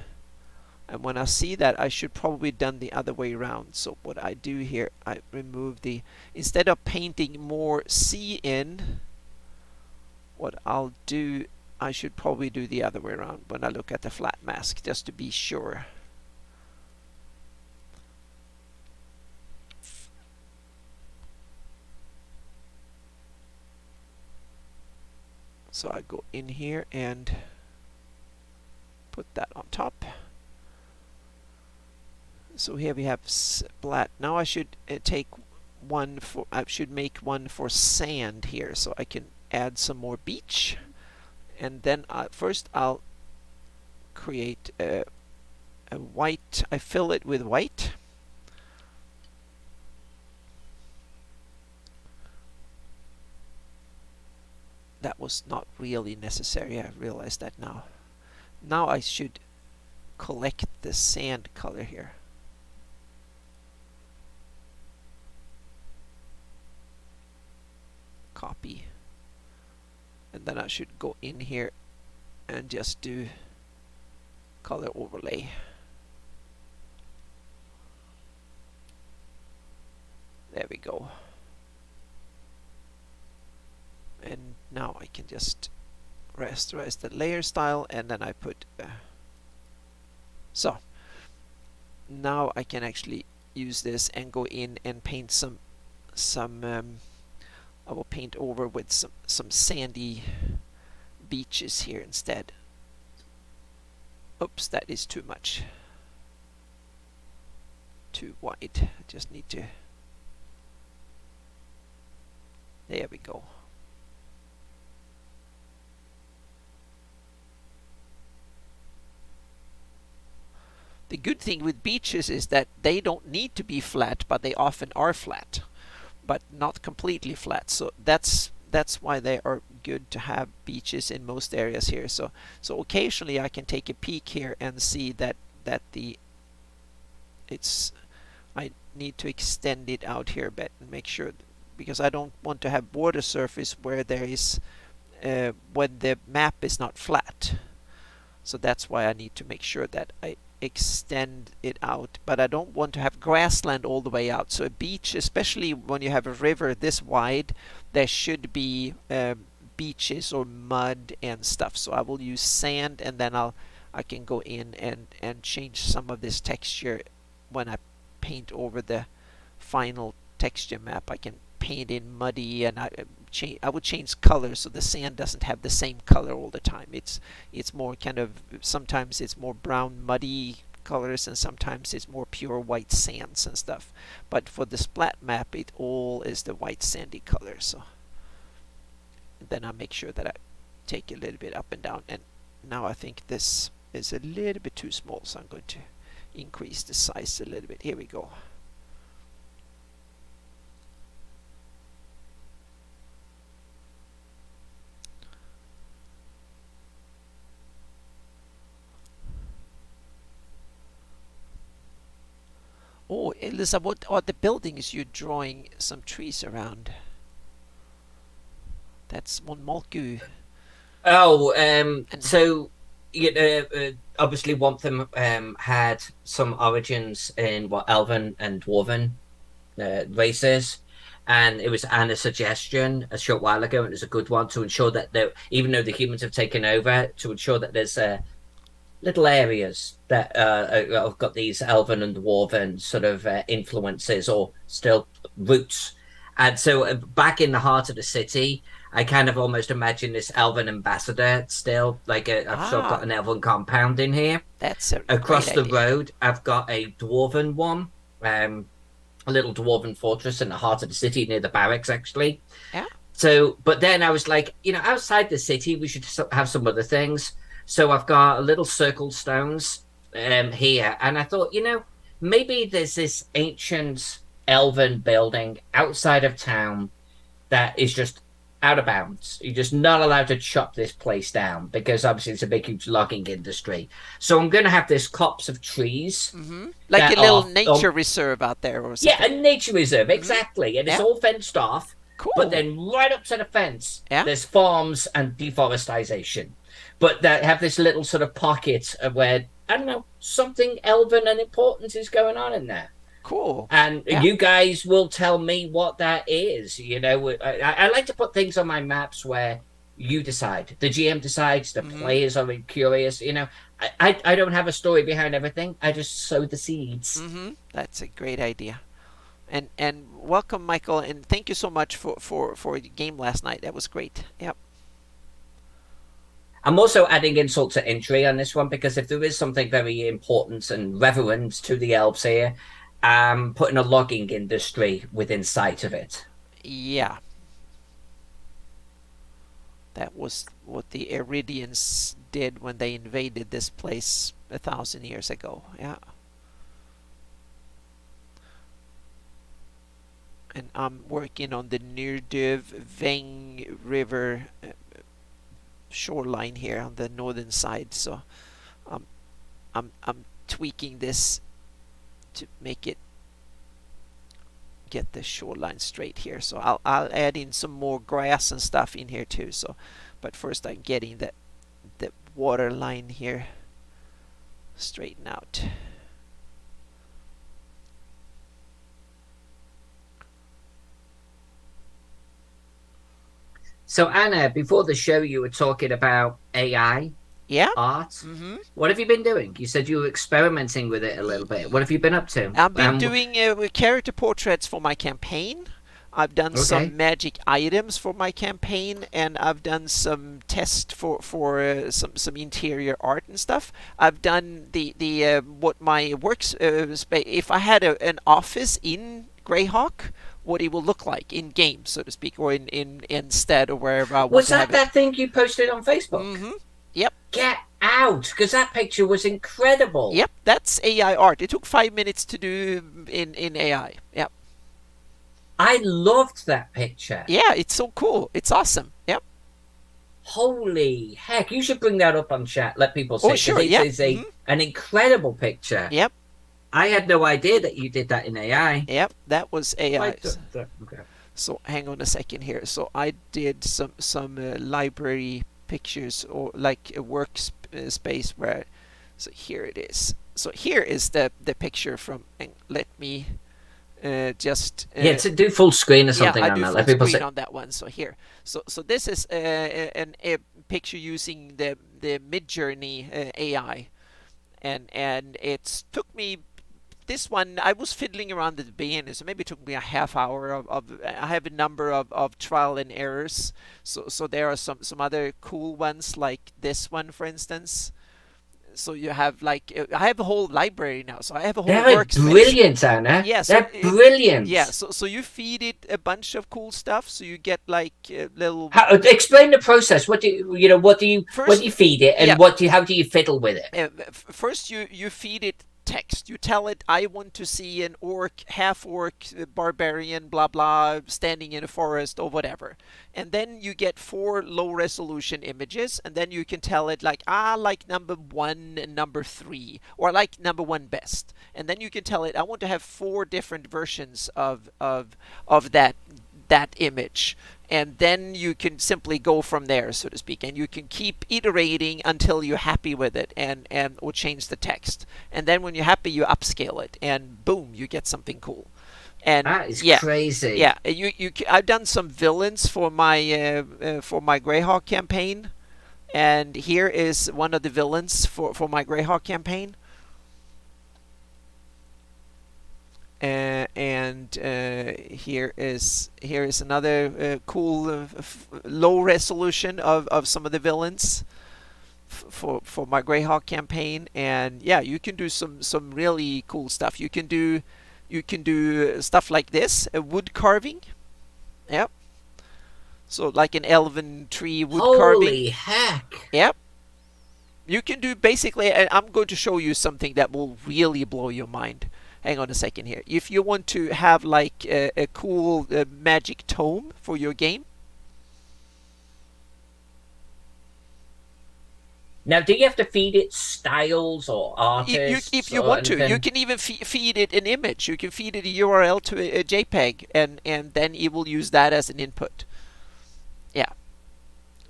And when I see that, I should probably done the other way around. So what I do here, I remove the, instead of painting more sea in, what I'll do, I should probably do the other way around when I look at the flat mask, just to be sure. So I go in here and put that on top. So here we have splat. Now I should take one for, I should make one for sand here, so I can add some more beach. And then first I'll create a white, I fill it with white. That was not really necessary, I realize that now. Now I should collect the sand color here. Copy. And then I should go in here and just do color overlay. There we go. And now I can just rasterize the layer style, and then I put so now I can actually use this and go in and paint some I will paint over with some sandy beaches here instead. Oops, that is too much, too wide. I just need to, there we go. The good thing with beaches is that they don't need to be flat, but they often are flat, but not completely flat. So that's why they are good to have beaches in most areas here. So occasionally I can take a peek here and see that the it's I need to extend it out here a bit and make sure, because I don't want to have border surface where there is when the map is not flat. So that's why I need to make sure that I extend it out, but I don't want to have grassland all the way out. So a beach, especially when you have a river this wide, there should be beaches or mud and stuff. So I will use sand, and then I can go in and change some of this texture when I paint over the final texture map. I can paint in muddy, and I would change color so the sand doesn't have the same color all the time. It's more kind of, sometimes it's more brown muddy colors, and sometimes it's more pure white sands and stuff. But for the splat map, it all is the white sandy color. So then I make sure that I take a little bit up and down. And now I think this is a little bit too small, so I'm going to increase the size a little bit. Here we go. Oh, Alyssa, what are the buildings you're drawing some trees around? That's one Malku. Oh, so obviously Womtham had some origins in what Elven and Dwarven races, and it was Anna's suggestion a short while ago, and it's a good one, to ensure that even though the humans have taken over, to ensure that there's little areas that have got these elven and dwarven sort of influences or still roots. And so back in the heart of the city, I kind of almost imagine this elven ambassador still. Like I've sort of got an elven compound in here. That's a Across great the idea. road, I've got a dwarven one, a little dwarven fortress in the heart of the city near the barracks, actually. Yeah. So, but then I was like, outside the city, we should have some other things. So I've got a little circle stones here, and I thought, maybe there's this ancient elven building outside of town that is just out of bounds. You're just not allowed to chop this place down because obviously it's a big, huge logging industry. So I'm going to have this copse of trees Like a that little are nature reserve out there or yeah, something. a nature reserve, exactly. And it's Yeah. all fenced off. But Cool. then right up to the fence, Yeah. there's farms and deforestation. But that have this little sort of pocket of where, I don't know, something elven and important is going on in there. Cool. And Yeah. you guys will tell me what that is. I like to put things on my maps where you decide. The GM decides, the players are curious. I don't have a story behind everything. I just sow the seeds. That's a great idea. And welcome, Michael, and thank you so much for the game last night. That was great. Yep. I'm also adding insult to injury on this one because if there is something very important and reverent to the elves here, I'm putting a logging industry within sight of it. Yeah. That was what the Iridians did when they invaded this place 1,000 years ago. Yeah. And I'm working on the Nyrdiv Veng River shoreline here on the northern side, so I'm tweaking this to make it get the shoreline straight here. So I'll add in some more grass and stuff in here too. So, but first I'm getting the water line here straightened out. So, Anna, before the show, you were talking about AI Yeah. art. What have you been doing? You said you were experimenting with it a little bit. What have you been up to? I've been doing character portraits for my campaign. I've done some magic items for my campaign, and I've done some tests for some interior art and stuff. I've done the what my works if I had an office in Greyhawk, what it will look like in game, so to speak, or in instead or wherever I want Was to have that it. that thing you posted on Facebook? Yep. Get out because that picture was incredible. Yep, that's AI art. It took 5 minutes to do in AI. Yep. I loved that picture. Yeah, it's so cool. It's awesome. Yep. Holy heck! You should bring that up on chat. Let people see Oh, it because sure. it Yeah. is a an incredible picture. Yep. I had no idea that you did that in AI. Yep. That was AI. Okay. So hang on a second here. So I did some library pictures or like a workspace where. So here it is. So here is the picture from. And let me just. Yeah, to do full screen or Yeah, something I on do that. full Let people screen see. on that one. So here. So this is a picture using the Midjourney AI, and it's took me this one. I was fiddling around at the beginning, so maybe it took me a half hour of I have a number of trial and errors. So there are some other cool ones like this one, for instance. So you have like I have a whole library now. So I have a whole They're workspace. brilliant, Anna. Yeah, so They're brilliant. yeah, so you feed it a bunch of cool stuff. So you get like little Explain the process. What do you know? What do first, you feed it, yeah. and what do you, how do you fiddle with it? First, you feed it text. You tell it, I want to see an orc, half orc, barbarian, blah blah, standing in a forest or whatever. And then you get 4 low-resolution images, and then you can tell it like, like number 1 and number 3, or like number 1 best. And then you can tell it, I want to have 4 different versions of that image, and then you can simply go from there, so to speak, and you can keep iterating until you're happy with it, and or change the text, and then when you're happy you upscale it, and boom, you get something cool. And That is yeah, crazy. yeah, I've done some villains for my Greyhawk campaign, and here is one of the villains for my Greyhawk campaign. And here is another cool low resolution of some of the villains for my Greyhawk campaign. And yeah, you can do some really cool stuff. You can do stuff like this, wood carving. Yep. So like an elven tree wood carving. Holy heck! Yep. You can do basically, and I'm going to show you something that will really blow your mind. Hang on a second here. If you want to have like a cool magic tome for your game. Now, do you have to feed it styles or artists? If you or want to, anything? you can even feed it an image. You can feed it a URL to a JPEG, and then it will use that as an input. Yeah.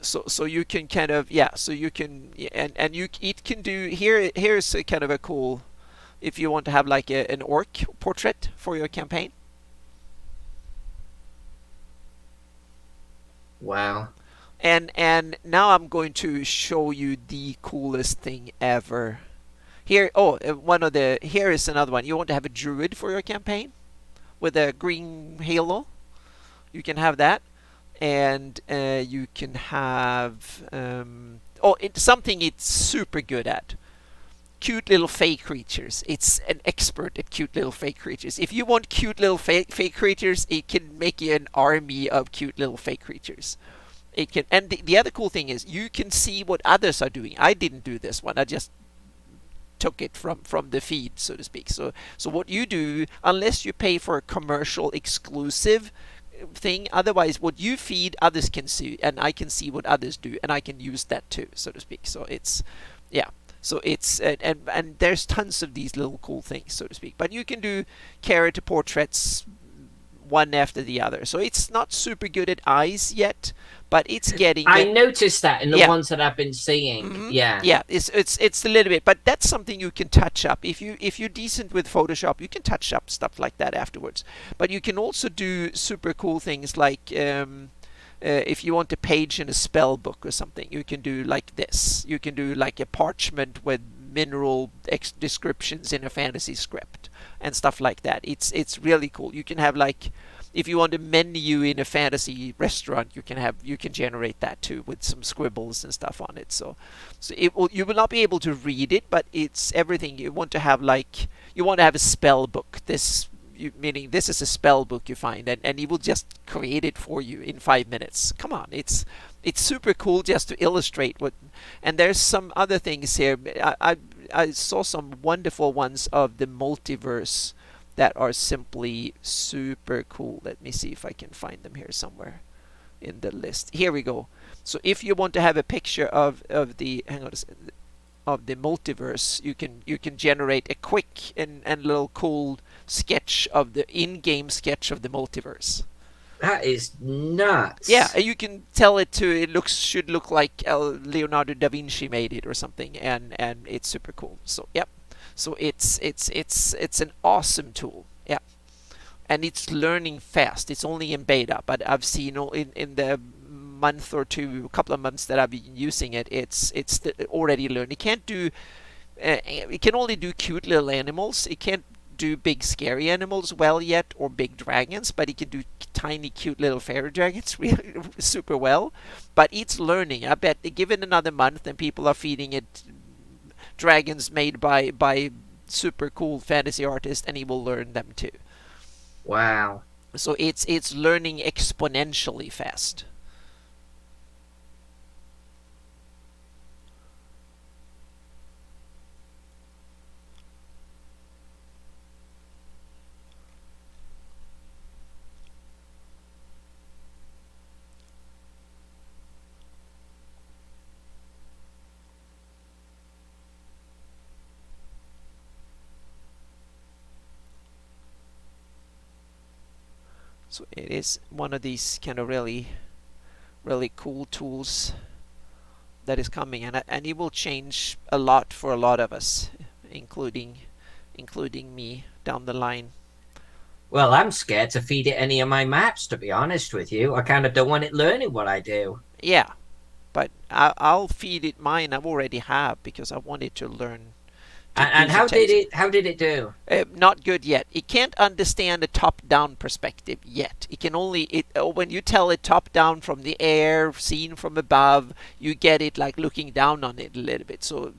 So you can kind of, yeah. So you can, and it can do here's a kind of a cool. If you want to have like an orc portrait for your campaign. Wow. And now I'm going to show you the coolest thing ever. Here, here is another one. You want to have a druid for your campaign with a green halo? You can have that, and you can have it's something it's super good at. Cute little fake creatures. It's an expert at cute little fake creatures. If you want cute little fake creatures, it can make you an army of cute little fake creatures. It can, and the other cool thing is you can see what others are doing. I didn't do this one. I just took it from the feed, so to speak. So what you do, unless you pay for a commercial exclusive thing, otherwise what you feed others can see, and I can see what others do, and I can use that too, so to speak. So it's yeah. So it's and there's tons of these little cool things, so to speak. But you can do character portraits one after the other. So it's not super good at eyes yet, but it's getting. I noticed that in the yeah. ones that I've been seeing. Mm-hmm. Yeah. Yeah, it's a little bit, but that's something you can touch up. If you're decent with Photoshop, you can touch up stuff like that afterwards. But you can also do super cool things like. If you want a page in a spell book or something, you can do like this. You can do like a parchment with mineral descriptions in a fantasy script and stuff like that. It's really cool. You can have like, if you want a menu in a fantasy restaurant, you can generate that too with some scribbles and stuff on it. So you will not be able to read it, but it's everything you want to have. Like you want to have a spell book. This meaning this is a spell book you find, and he will just create it for you in 5 minutes. Come on, it's super cool just to illustrate what. And there's some other things here. I saw some wonderful ones of the multiverse that are simply super cool. Let me see if I can find them here somewhere in the list. Here we go. So if you want to have a picture of the, hang on a second, of the multiverse, you can generate a quick and little cool sketch of the in-game sketch of the multiverse. That is Yeah, nuts. you can tell it to it looks should look like Leonardo da Vinci made it or something, and it's super cool. So yep, so it's an awesome tool. Yeah, and it's learning fast. It's only in beta, but I've seen in the month or two, a couple of months that I've been using it, it's already learned. It can only do cute little animals. It can't do big scary animals well yet, or big dragons, but it can do tiny cute little fairy dragons really super well. But it's learning. I bet given another month and people are feeding it dragons made by super cool fantasy artists, and he will learn them too. Wow. So it's learning exponentially fast. So it is one of these kind of really cool tools that is coming, and it will change a lot for a lot of us, including me down the line. Well, I'm scared to feed it any of my maps, to be honest with you. I kind of don't want it learning what I do. Yeah, but I'll feed it mine. I already have because I want it to learn to do And some text. how did it do? Not good yet. It can't understand a top-down perspective yet. It can only when you tell it top-down from the air, seen from above, you get it like looking down on it a little bit. So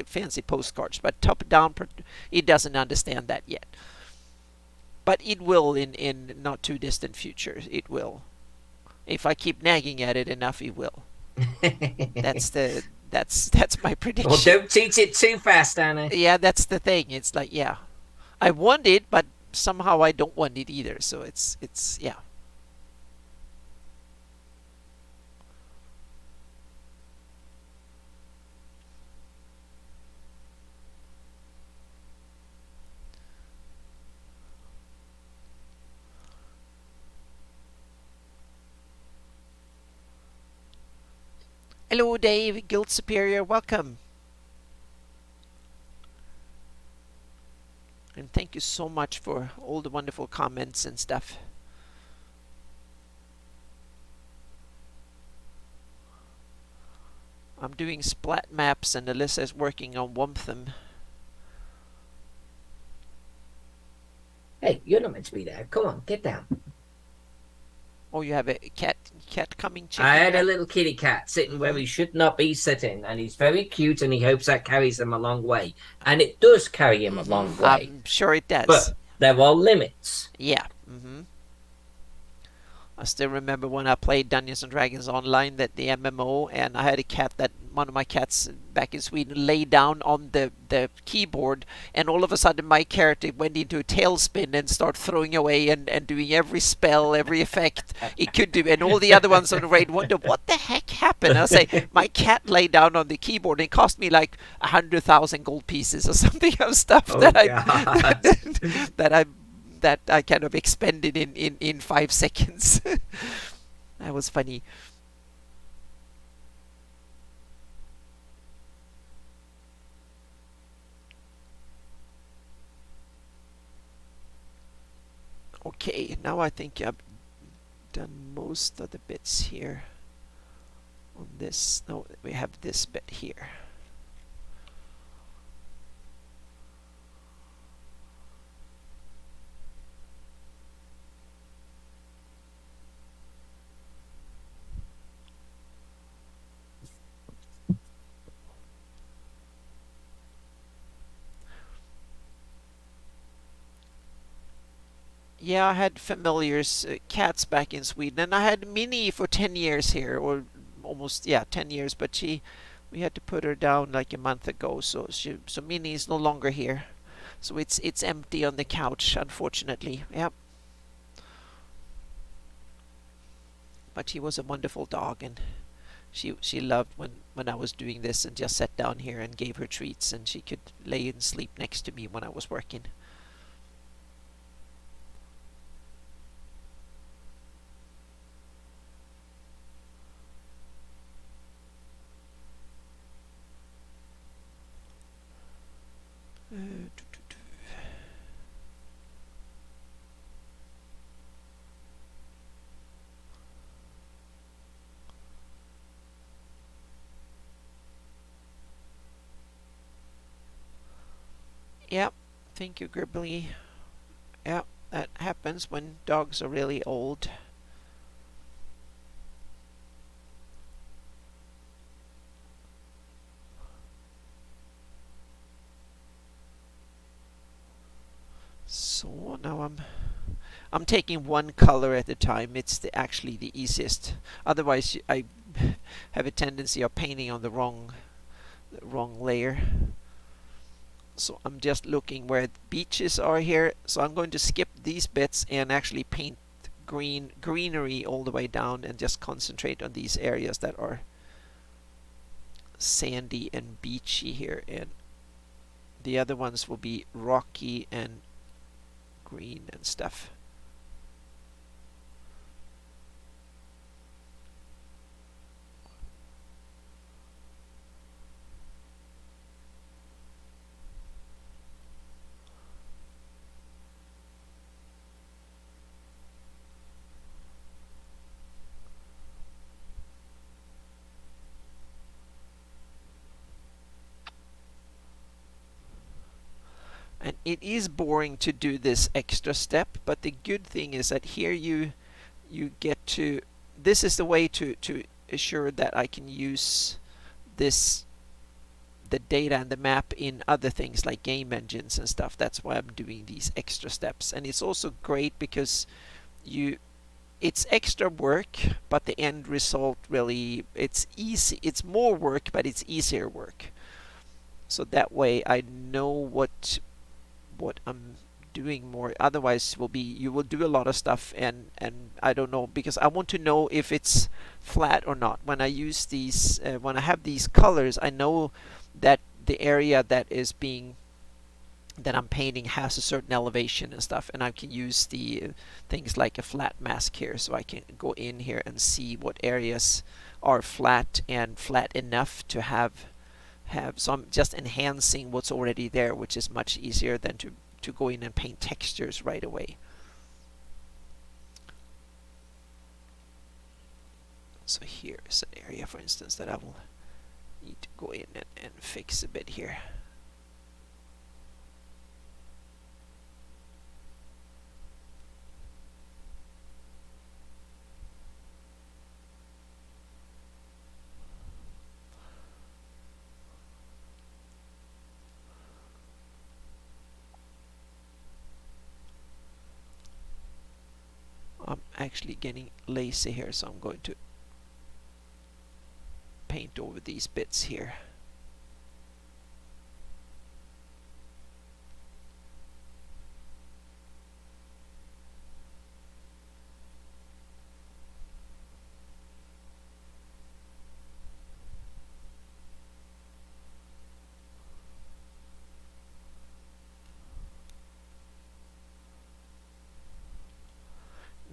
fancy postcards, but top-down, it doesn't understand that yet. But it will in not too distant future. It will. If I keep nagging at it enough, it will. That's the that's my Well, prediction. don't teach it too fast, Anna. Yeah, that's the thing. It's like, yeah, I want it, but somehow I don't want it either. So it's yeah. Hello, Dave, Guild Superior, welcome, and thank you so much for all the wonderful comments and stuff. I'm doing splat maps, and Alyssa is working on Womtham. Hey, you're not meant to be there. Come on, get down. Oh, you have a cat coming, I checking had a out. little kitty cat sitting where Mm-hmm. he should not be sitting, and he's very cute, and he hopes that carries him a long way. And it does carry him a long Mm-hmm. way, I'm sure it does. but there are limits. Yeah. Mm-hmm. I still remember when I played Dungeons and Dragons online, that the MMO, and I had a cat that one of my cats back in Sweden lay down on the keyboard, and all of a sudden my character went into a tailspin and started throwing away and doing every spell, every effect it could do, and all the other ones on the raid wonder what the heck happened. I say my cat lay down on the keyboard and it cost me like 100,000 gold pieces or something of stuff Oh that I God. that I that I kind of expended in 5 seconds. That was funny. Okay, now I think I've done most of the bits here on this. No, we have this bit here. Yeah, I had familiars, cats back in Sweden, and I had Minnie for 10 years here, or almost, yeah, 10 years, but we had to put her down like a month ago, so Minnie is no longer here. So it's empty on the couch, unfortunately. Yeah, but she was a wonderful dog, and she loved when I was doing this and just sat down here and gave her treats, and she could lay and sleep next to me when I was working. Yep, thank you, Gribbly. Yep, that happens when dogs are really old. So now I'm taking one color at a time. It's actually the easiest. Otherwise, I have a tendency of painting on the wrong layer. So I'm just looking where the beaches are here. So I'm going to skip these bits and actually paint greenery all the way down and just concentrate on these areas that are sandy and beachy here, and the other ones will be rocky and green and stuff. And it is boring to do this extra step, but the good thing is that here you get to, this is the way to assure that I can use this, the data and the map, in other things like game engines and stuff. That's why I'm doing these extra steps. And it's also great because you it's extra work, but the end result really, it's easy. It's more work, but it's easier work. So that way I know what I'm doing more. Otherwise will be, you will do a lot of stuff, and I don't know, because I want to know if it's flat or not. When I use these, when I have these colors, I know that the area that I'm painting has a certain elevation and stuff, and I can use the things like a flat mask here, so I can go in here and see what areas are flat and flat enough to have. So I'm just enhancing what's already there, which is much easier than to go in and paint textures right away. So here's an area, for instance, that I will need to go in and fix a bit here. I'm actually getting lazy here, so I'm going to paint over these bits here.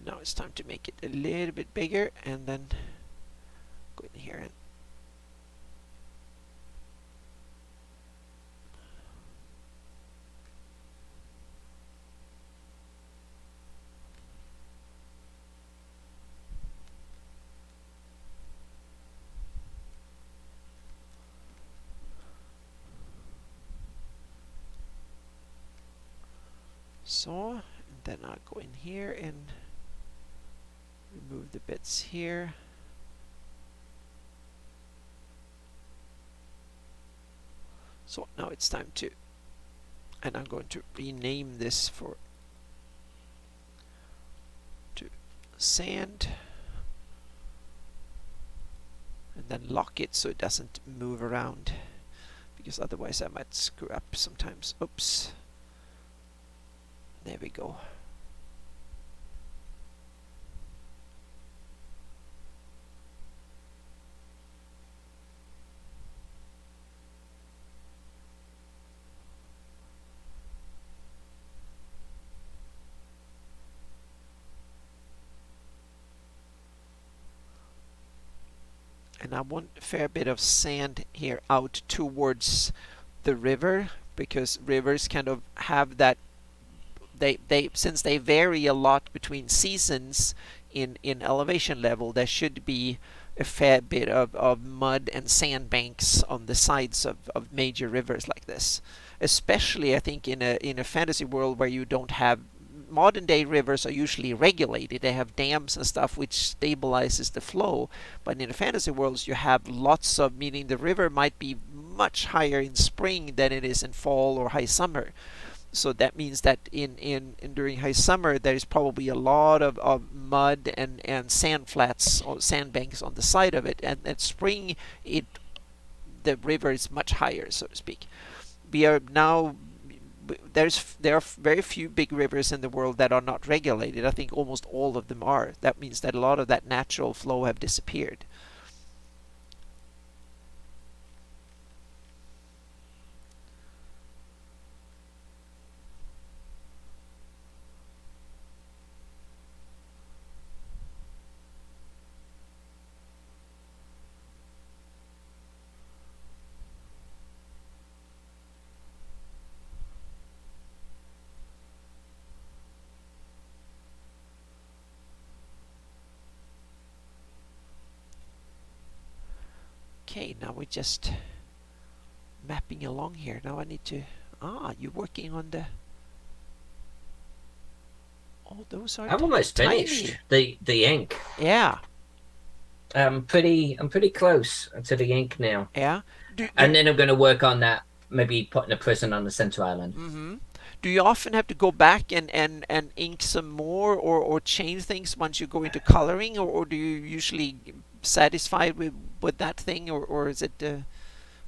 Now it's time to make it a little bit bigger, and then go in here and so, and then I'll go in here and remove the bits here. So now it's time to, and I'm going to rename this for sand, and then lock it so it doesn't move around, because otherwise I might screw up sometimes. Oops. There we go. And I want a fair bit of sand here out towards the river, because rivers kind of have that, they since they vary a lot between seasons in elevation level, there should be a fair bit of mud and sand banks on the sides of major rivers like this. Especially I think in a fantasy world where you don't have, modern day rivers are usually regulated. They have dams and stuff which stabilizes the flow. But in the fantasy worlds you have lots of, meaning the river might be much higher in spring than it is in fall or high summer. So that means that in during high summer there is probably a lot of mud and sand flats or sand banks on the side of it, and at spring the river is much higher, so to speak. We are now, there are very few big rivers in the world that are not regulated. I think almost all of them are. That means that a lot of that natural flow have disappeared. Okay, now we're just mapping along here. Now I need to, you're working on the, oh, those are I'm almost tiny. finished the ink. Yeah, I'm pretty close to the ink now. yeah. And then I'm going to work on that, maybe putting a prison on the center island. Mm-hmm. Do you often have to go back and ink some more, or change things once you go into coloring, or do you usually satisfied with that thing, or is it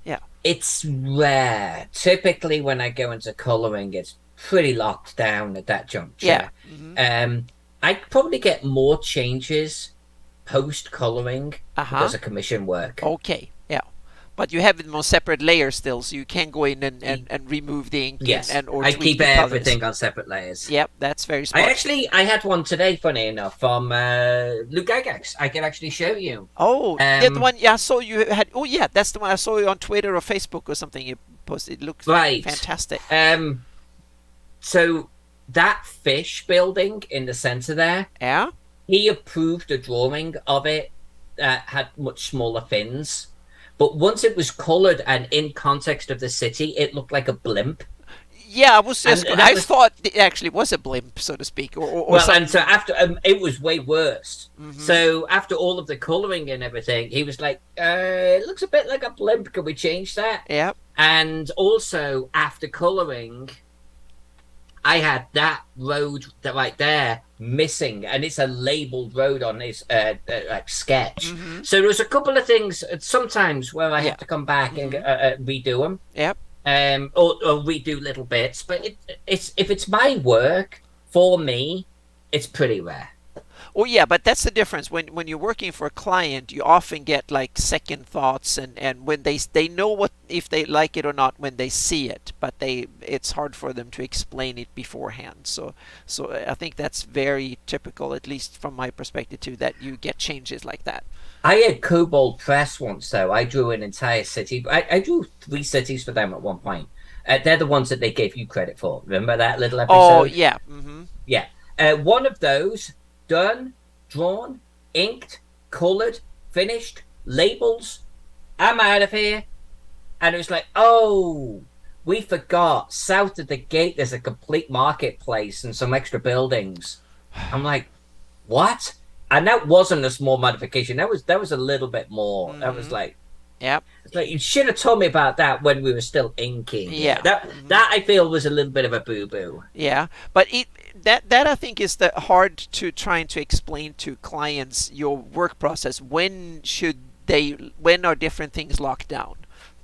yeah? It's rare. Typically when I go into coloring, it's pretty locked down at that juncture. Yeah. Mm-hmm. I probably get more changes post coloring because of commission work. Okay, yeah. But you have them on separate layers still, so you can go in and remove the ink. Yes, or I tweak keep the everything colors. on separate layers. Yep, that's very smart. I had one today, funny enough, from Luke Gygax. I can actually show you. Oh, yeah, the one. Yeah, I saw you had. Oh, yeah, that's the one I saw you on Twitter or Facebook or something. You posted. It looks fantastic. So that fish building in the center there. Yeah. He approved a drawing of it that had much smaller fins. But once it was colored and in context of the city, it looked like a blimp. Yeah, I was just. I thought it actually was a blimp, so to speak, or well, something. And so after it was way worse. Mm-hmm. So after all of the coloring and everything, he was like, "It looks a bit like a blimp. Can we change that?" Yeah. And also after coloring, I had that road right there missing, and it's a labeled road on this like sketch. Mm-hmm. So there's a couple of things sometimes where I have to come back and redo them. Yep. Or redo little bits, but it's if it's my work for me, it's pretty rare. Oh yeah, but that's the difference. When you're working for a client, you often get like second thoughts, and when they know what, if they like it or not when they see it, but it's hard for them to explain it beforehand. So I think that's very typical, at least from my perspective too, that you get changes like that. I had Cobalt Press once, though. I drew an entire city. I drew 3 cities for them at one point. They're the ones that they gave you credit for. Remember that little episode? Oh yeah. Mm-hmm. Yeah. One of those. Done, drawn, inked, colored, finished, labels. I'm out of here. And it was like, oh, we forgot. South of the gate, there's a complete marketplace and some extra buildings. I'm like, what? And that wasn't a small modification. That was a little bit more. Mm-hmm. That was like Yep. It's like you should have told me about that when we were still inking. Yeah, Yeah. that I feel was a little bit of a boo boo. Yeah, but that I think is the hard to trying to explain to clients your work process. When are different things locked down?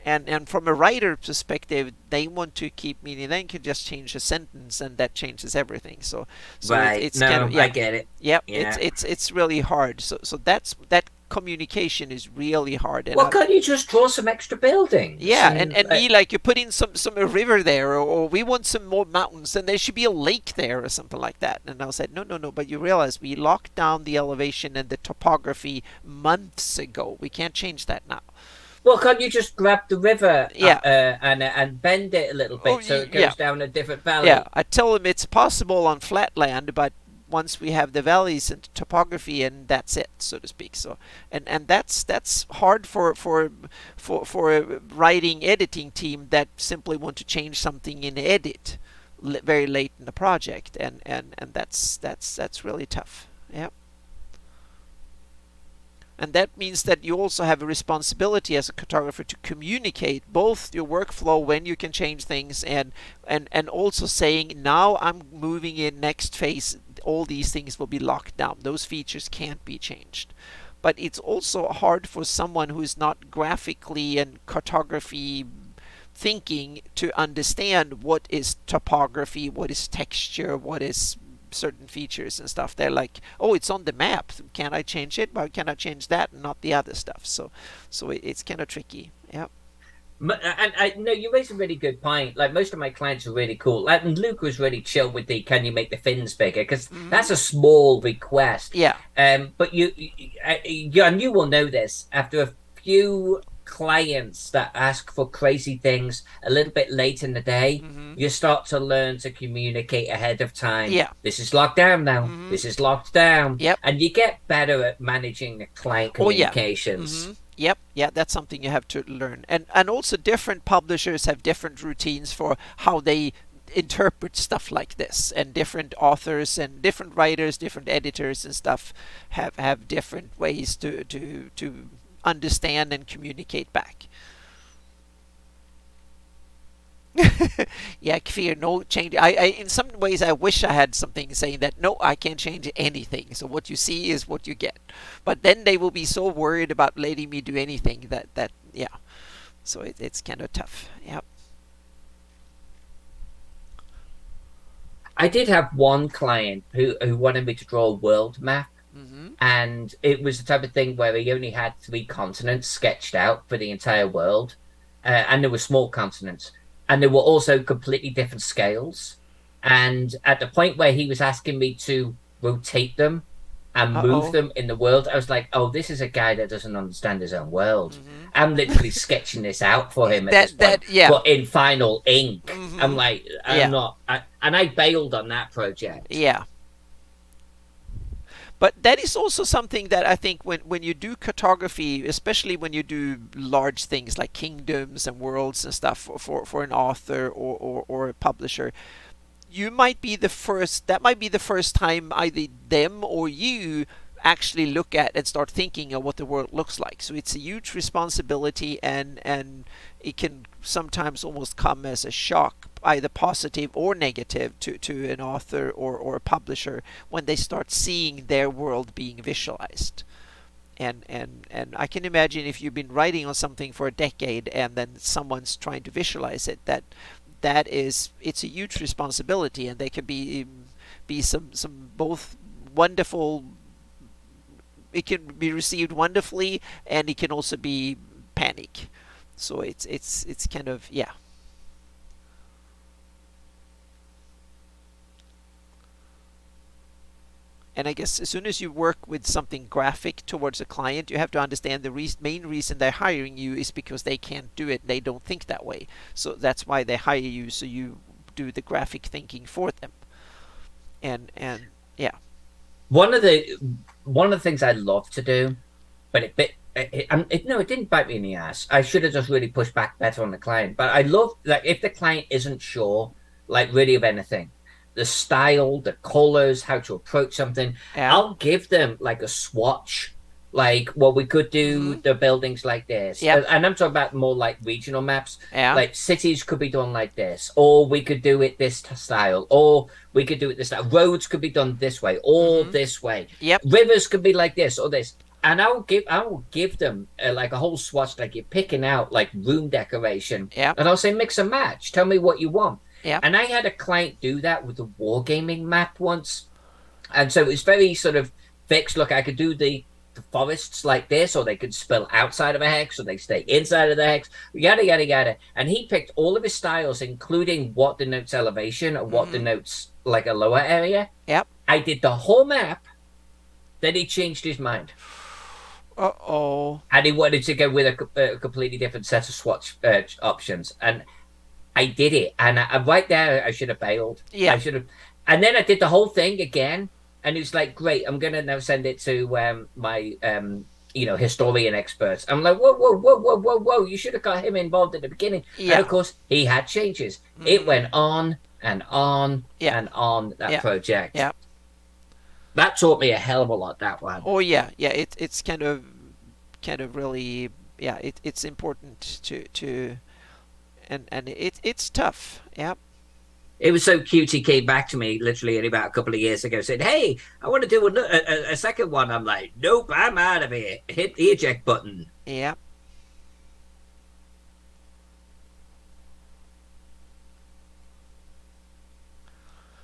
And from a writer perspective, they want to keep meaning. They can just change a sentence, and that changes everything. So Right? it's kind No, of I yeah, get it. yeah. Yeah. It's really hard. So that communication is really hard, and Well, can't you just draw some extra buildings yeah, and and me like you put in some a river there, or we want some more mountains, and there should be a lake there or something like that. And I said, no. But you realize we locked down the elevation and the topography months ago. We can't change that now. well, can't you just grab the river Yeah. and bend it a little Oh, bit so it yeah. goes down a different Yeah. valley? I tell them it's possible on flat land, but once we have the valleys and topography, and that's it, so to speak. So and that's hard for a writing editing team that simply want to change something in edit very late in the project, and that's really tough. Yeah. And that means that you also have a responsibility as a cartographer to communicate both your workflow when you can change things, and also saying, now I'm moving in next phase, all these things will be locked down, those features can't be changed. But it's also hard for someone who is not graphically and cartography thinking to understand what is topography, what is texture, what is certain features and stuff. They're like, oh, it's on the map. Can I change it? Why can I change that and not the other stuff? So it's kind of tricky. Yeah. And I no, you raised a really good point. Like most of my clients are really cool. Like and Luke was really chill with the "Can you make the fins bigger?" Because Mm-hmm. that's a small request. Yeah. But and you will know this after a few clients that ask for crazy things a little bit late in the day. Mm-hmm. You start to learn to communicate ahead of time. Yeah. This is locked down now. Mm-hmm. This is locked down, Yep. and you get better at managing the client Oh yeah. Mm-hmm. communications. Yep, yeah, that's something you have to learn. And also different publishers have different routines for how they interpret stuff like this, and different authors and different writers, different editors and stuff have different ways to understand and communicate back. Yeah, fear no change. I in some ways I wish I had something saying that no, I can't change anything. So what you see is what you get. But then they will be so worried about letting me do anything that yeah. So it's kind of tough. Yeah. I did have one client who wanted me to draw a world map, Mhm. and it was the type of thing where he only had three continents sketched out for the entire world, and there were small continents, and there were also completely different scales. And at the point where he was asking me to rotate them and Uh move oh. them in the world, I was like, "Oh, this is a guy that doesn't understand his own world." Mhm. I'm literally sketching this out for him at this point, That yeah. but in final ink. I'm Mhm. like, I'm Yeah. not, and I bailed on that project. Yeah. But that is also something that I think when you do cartography, especially when you do large things like kingdoms and worlds and stuff for an author or a publisher, you might be the first, that might be the first time either them or you actually look at and start thinking of what the world looks like. So it's a huge responsibility, and it can sometimes almost come as a shock, either positive or negative, to an author or a publisher when they start seeing their world being visualized. And I can imagine if you've been writing on something for a decade and then someone's trying to visualize it, that is, it's a huge responsibility, and they can be some both wonderful, it can be received wonderfully, and it can also be panic. So it's kind of yeah. And I guess as soon as you work with something graphic towards a client, you have to understand the main reason they're hiring you is because they can't do it. They don't think that way. So that's why they hire you. So you do the graphic thinking for them. And yeah. One of the one of the things I love to do, but no, it didn't bite me in the ass. I should have just really pushed back better on the client. But I love like if the client isn't sure, like really of anything, the style, the colors, how to approach something, Yeah. I'll give them like a swatch, Like, well, we could do Mm-hmm. the buildings like this. Yep. And I'm talking about more like regional maps. Yeah. Like cities could be done like this, or we could do it this style, or we could do it this style. Roads could be done this way, or Mm-hmm. this way. Yep. Rivers could be like this or this. And I will give them like a whole swatch, like you're picking out like room decoration, Yep. and I'll say mix and match. Tell me what you want. Yep. And I had a client do that with the wargaming map once, and so it's very sort of fixed. Look, I could do the forests like this, or they could spill outside of a hex, or they stay inside of the hex, yada yada yada. And he picked all of his styles, including what denotes elevation and what Mm-hmm. denotes like a lower area. Yep. I did the whole map, then he changed his mind. Uh-oh. And he wanted to go with a completely different set of swatch options. And I did it. And right there, I should have bailed. Yeah. I should have. And then I did the whole thing again. And it's like, great, I'm going to now send it to my, historian experts. I'm like, whoa, whoa, whoa, whoa, whoa, whoa. You should have got him involved at the beginning. And Yeah. of course, he had changes. It Mm-hmm. went on and on Yeah. and on, that Yeah. project. Yeah. That taught me a hell of a lot, that one. Oh yeah. Yeah. It's kind of really, yeah. It's important to and it's tough. Yeah. It was so cute. He came back to me literally only about a couple of years ago, said, "Hey, I want to do a second one." I'm like, "Nope, I'm out of here." Hit the eject button. Yeah.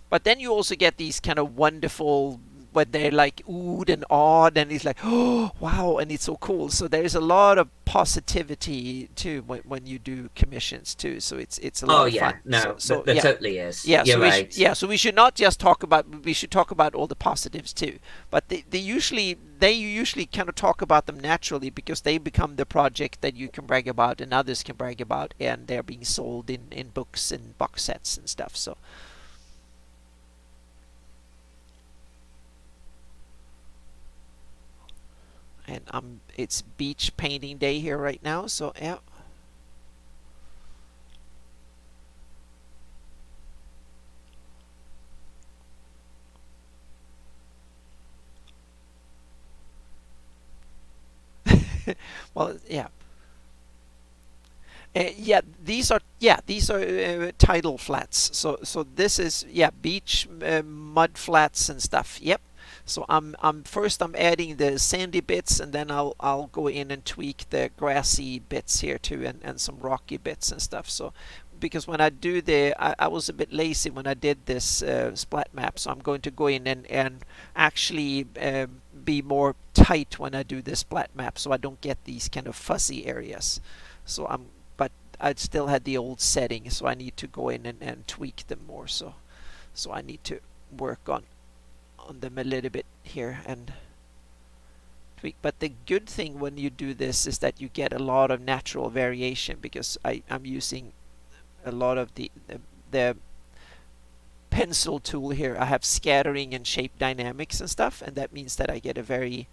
But then you also get these kind of wonderful when they're like oohed and awed, and it's like, oh wow, and it's so cool. So there's a lot of positivity too when you do commissions too. So it's a Oh lot of yeah, fun. no, So there yeah. totally is. Yeah, You're right. so we should not just talk about, we should talk about all the positives too. But they usually kind of talk about them naturally because they become the project that you can brag about and others can brag about, and they're being sold in books and box sets and stuff. So and it's beach painting day here right now. So yeah. Well, yeah. These are tidal flats. So this is beach mud flats and stuff. Yep. So I'm adding the sandy bits, and then I'll go in and tweak the grassy bits here too, and some rocky bits and stuff. So because when I do I was a bit lazy when I did this splat map, so I'm going to go in and actually be more tight when I do this splat map, so I don't get these kind of fuzzy areas. So but I still had the old setting, so I need to go in and tweak them more. So I need to work on them a little bit here and tweak. But the good thing when you do this is that you get a lot of natural variation, because I'm using a lot of the pencil tool here. I have scattering and shape dynamics and stuff, and that means that I get a very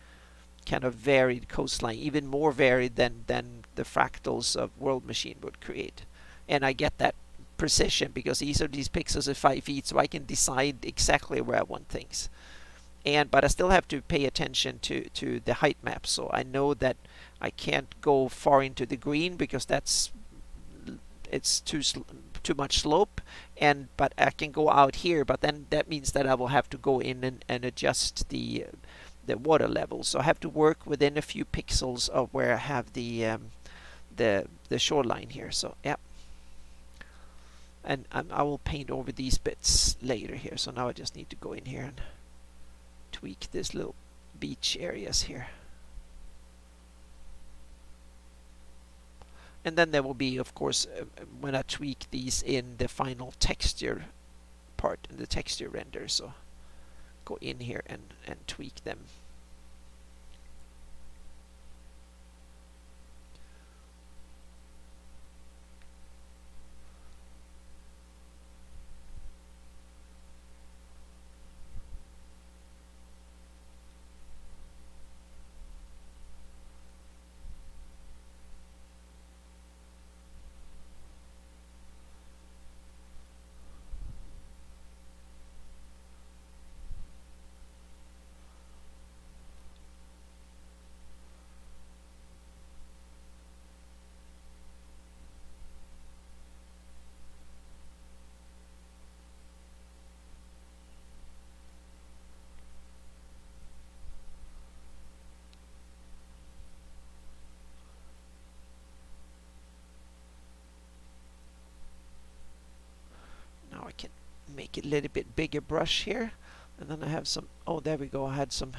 kind of varied coastline, even more varied than the fractals of World Machine would create. And I get that precision because these pixels are 5 feet, so I can decide exactly where I want things. But I still have to pay attention to the height map, so I know that I can't go far into the green because it's too much slope, but I can go out here, but then that means that I will have to go in and adjust the water level. So I have to work within a few pixels of where I have the shoreline here. So yeah, and I will paint over these bits later here. So now I just need to go in here and tweak this little beach areas here. And then there will be, of course, when I tweak these in the final texture part, in the texture render. So go in here and tweak them. make it a little bit bigger brush here, and then I have some, oh there we go, I had some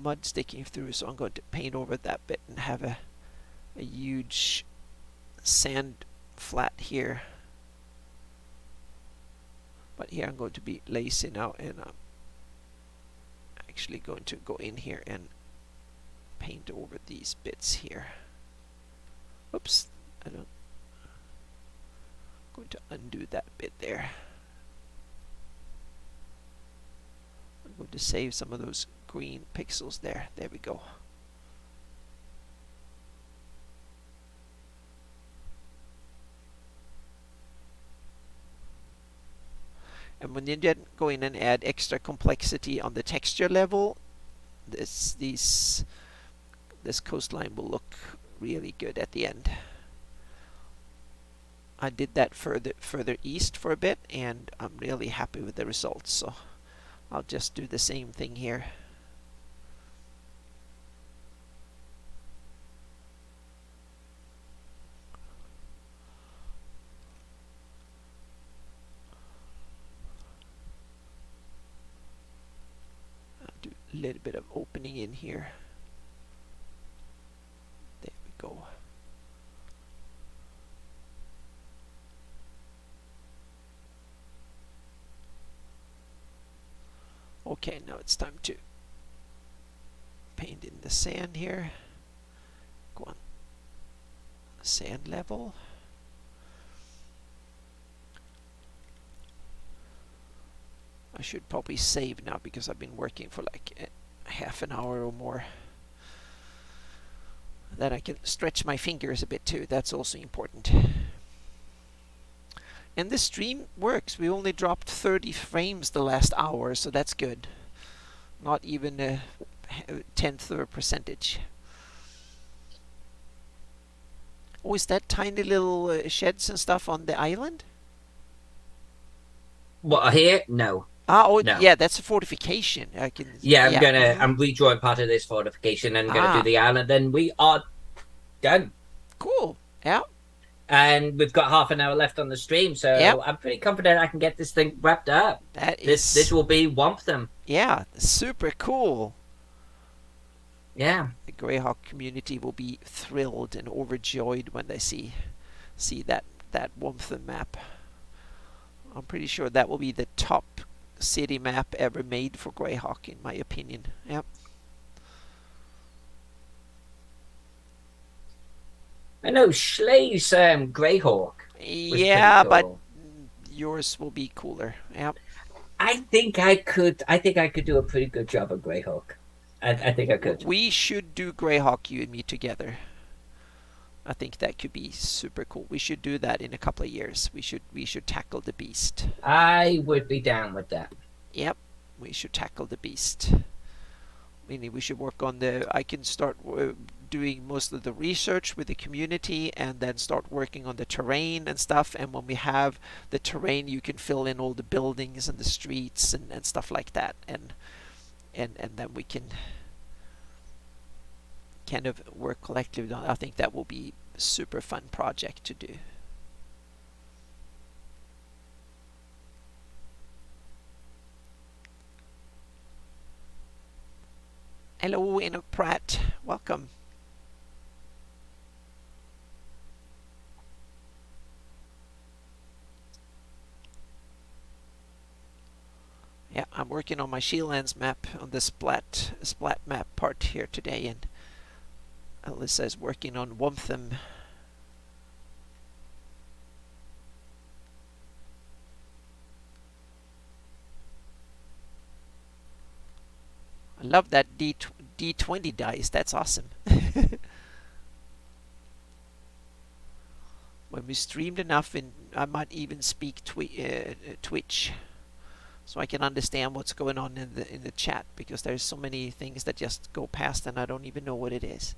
mud sticking through, so I'm going to paint over that bit and have a huge sand flat here. But here I'm going to be lazy now, and I'm actually going to go in here and paint over these bits here. Oops, I'm going to undo that bit there. I'm going to save some of those green pixels there. There we go. And when you then go in and add extra complexity on the texture level, this coastline will look really good at the end. I did that further east for a bit, and I'm really happy with the results, so I'll just do the same thing here. I'll do a little bit of opening in here. There we go. Okay, now it's time to paint in the sand here. Go on sand level. I should probably save now because I've been working for like half an hour or more. Then I can stretch my fingers a bit too. That's also important. And the stream works. We only dropped 30 frames the last hour, so that's good. Not even a tenth of a percentage. Oh, is that tiny little sheds and stuff on the island? What, here? No. Oh, No. yeah, that's a fortification. I can. Yeah, Yeah. I'm redrawing part of this fortification and gonna do Ah, the island. Then we are done. cool. Yeah. And we've got half an hour left on the stream, Yeah. so I'm pretty confident I can get this thing wrapped up. That This is. will be Womtham. Yeah, super cool. Yeah. The Greyhawk community will be thrilled and overjoyed when they see that Womtham map. I'm pretty sure that will be the top city map ever made for Greyhawk, in my opinion. Yep. I know Schlee's Greyhawk was pretty Yeah, but cool. yours will be cooler. Yep. I think I could do a pretty good job of Greyhawk. I think I could. We should do Greyhawk, you and me together. I think that could be super cool. We should do that in a couple of years. We should tackle the beast. I would be down with that. Yep, we should tackle the beast. Meaning we should work on I can start doing most of the research with the community, and then start working on the terrain and stuff. And when we have the terrain, you can fill in all the buildings and the streets and stuff like that. And then we can kind of work collectively. I think that will be a super fun project to do. Hello, Enoch Pratt. Welcome. Yeah, I'm working on my Shieldlands map on the splat map part here today, and Alyssa is working on Womtham. I love that D20 dice. That's awesome. When we streamed enough, I might even speak Twitch, so I can understand what's going on in the chat, because there's so many things that just go past and I don't even know what it is.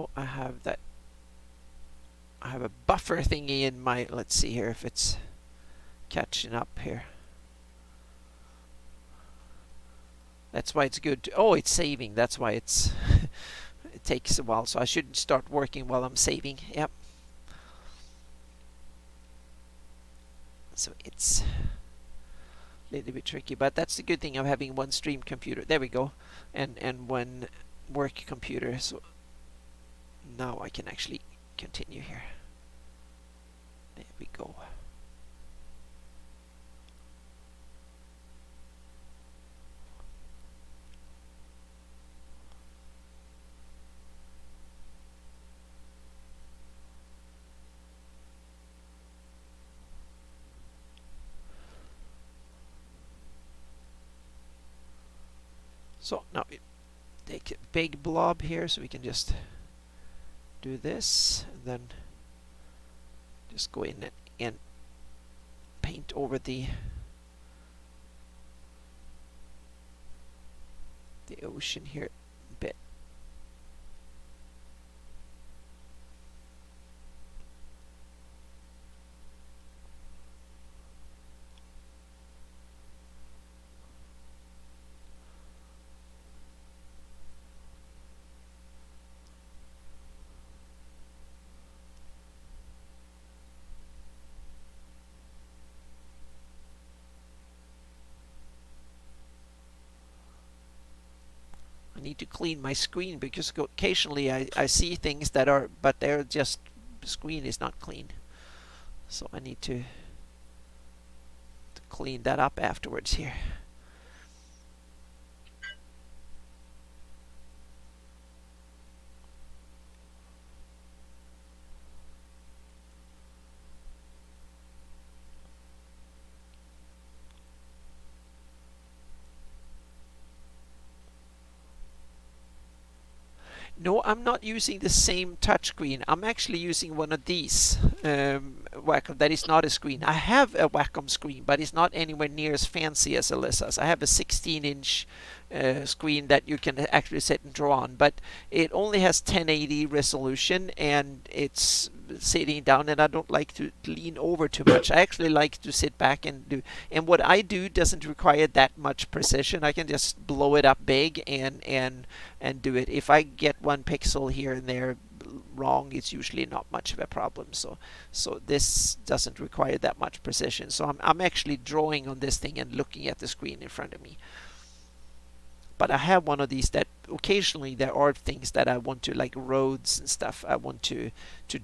So I have that. I have a buffer thingy in my. Let's see here if it's catching up here. That's why it's good. Oh, it's saving. That's why it's. It takes a while, so I shouldn't start working while I'm saving. Yep. So it's a little bit tricky, but that's the good thing of having one stream computer. There we go, and one work computer. So now I can actually continue here. There we go. So now we take a big blob here, so we can just do this, and then just go in and paint over the ocean here a bit. I need to clean my screen because occasionally I see things that are, but they're just, the screen is not clean. So I need to clean that up afterwards here. No, I'm not using the same touchscreen. I'm actually using one of these Wacom that is not a screen. I have a Wacom screen, but it's not anywhere near as fancy as Alyssa's. I have a 16-inch screen that you can actually sit and draw on, but it only has 1080 resolution, and it's sitting down, and I don't like to lean over too much. I actually like to sit back and do, and what I do doesn't require that much precision. I can just blow it up big and do it. If I get one pixel here and there wrong, it's usually not much of a problem. So this doesn't require that much precision. So I'm actually drawing on this thing and looking at the screen in front of me. But I have one of these that occasionally there are things that I want to, like roads and stuff, I want to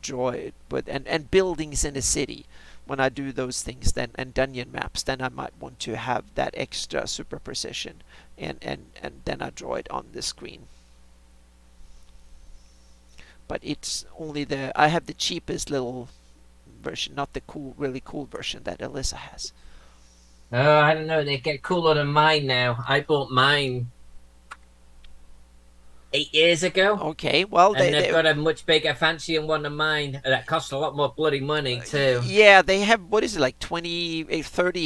draw it with, and buildings in a city. When I do those things, then, and dungeon maps, then I might want to have that extra super precision, and then I draw it on the screen. But it's only I have the cheapest little version, not the really cool version that Alyssa has. Oh, I don't know. They get cooler than mine now. I bought mine 8 years ago. Okay, well, and they've got a much bigger, fancier one than mine that costs a lot more bloody money too. Yeah, they have, what is it, like 30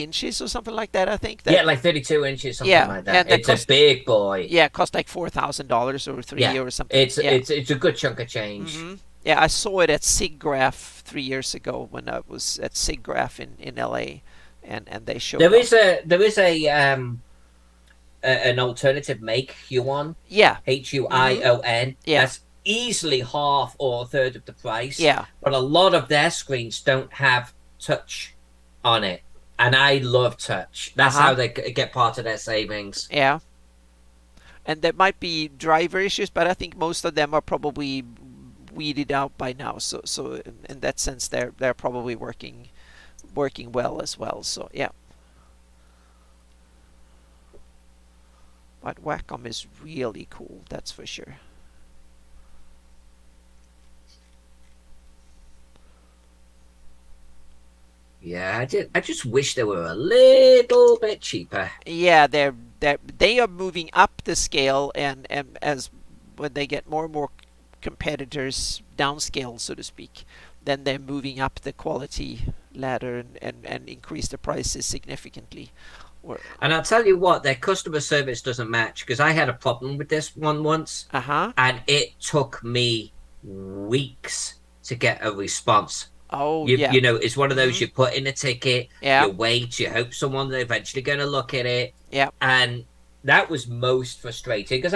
inches or something like that, I think. Yeah, like 32 inches, something like that. It's a big boy. Yeah, it cost like $4,000 or $3,000 or something. It's a good chunk of change. Yeah, I saw it at SIGGRAPH 3 years ago when I was at SIGGRAPH in LA, and they showed there is an alternative make Huion. Yeah. Huion. Yeah. That's easily half or a third of the price. Yeah. But a lot of their screens don't have touch on it. And I love touch. That's how they get part of their savings. Yeah. And there might be driver issues, but I think most of them are probably weeded out by now. So in that sense, they're probably working well as well. So yeah. But Wacom is really cool, that's for sure. Yeah, I just wish they were a little bit cheaper. Yeah, they are moving up the scale, and as when they get more and more competitors downscale, so to speak, then they're moving up the quality ladder and increase the prices significantly. And I'll tell you what, their customer service doesn't match, because I had a problem with this one once, and it took me weeks to get a response. Oh You yeah. you know, it's one of those Mm-hmm. you put in a ticket, Yeah. you wait, you hope someone's eventually going to look at it, Yeah. and that was most frustrating because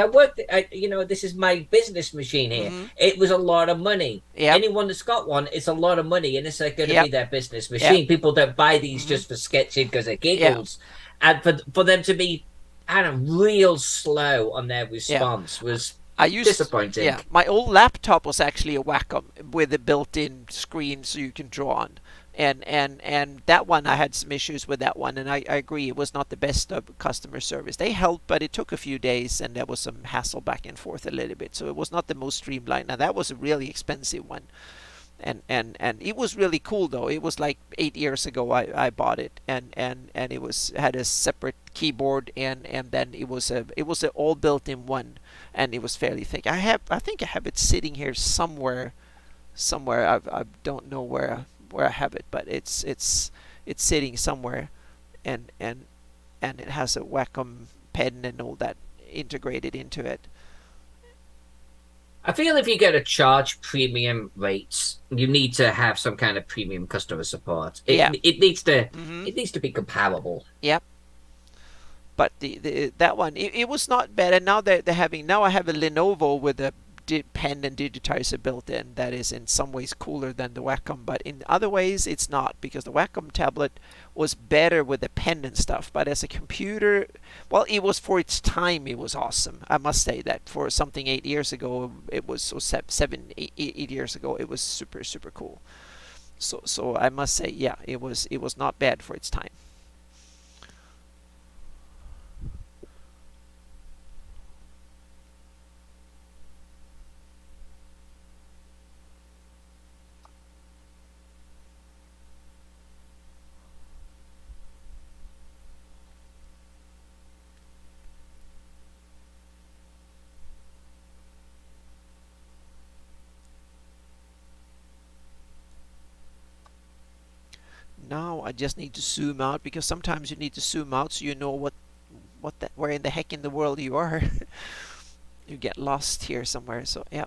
this is my business machine here. Mm-hmm. It was a lot of money. Yep. Anyone that's got one, it's a lot of money, and it's like going to be Yep. their business Yep. machine. People don't buy these Mm-hmm. just for sketching because of Yeah. giggles, and for them to be, I don't know, real slow on their Yeah. response was I used, disappointing. yeah, my old laptop was actually a Wacom with a built-in screen so you can draw on. And that one, I had some issues with that one, and I agree it was not the best of customer service. They helped, but it took a few days, and there was some hassle back and forth a little bit. So it was not the most streamlined. Now that was a really expensive one, and it was really cool though. It was like 8 years ago I bought it, and it was had a separate keyboard, and then it was a all built-in one, and it was fairly thick. I think I have it sitting here somewhere. I don't know where I have it, but it's sitting somewhere, and it has a Wacom pen and all that integrated into it. I feel if you're going to charge premium rates, you need to have some kind of premium customer support. It Yeah. it needs to Mm-hmm. it needs to be comparable. Yep. But that one, it was not bad. And now they're having, now I have a Lenovo with a pen and digitizer built in that is in some ways cooler than the Wacom, but in other ways it's not, because the Wacom tablet was better with the pen and stuff, but as a computer, well, it was for its time, it was awesome. I must say that for something 8 years ago, it was so 7, 8 years ago, it was super super cool. So I must say, yeah, it was not bad for its time. Now I just need to zoom out, because sometimes you need to zoom out so you know where in the heck in the world you are. You get lost here somewhere. So yeah,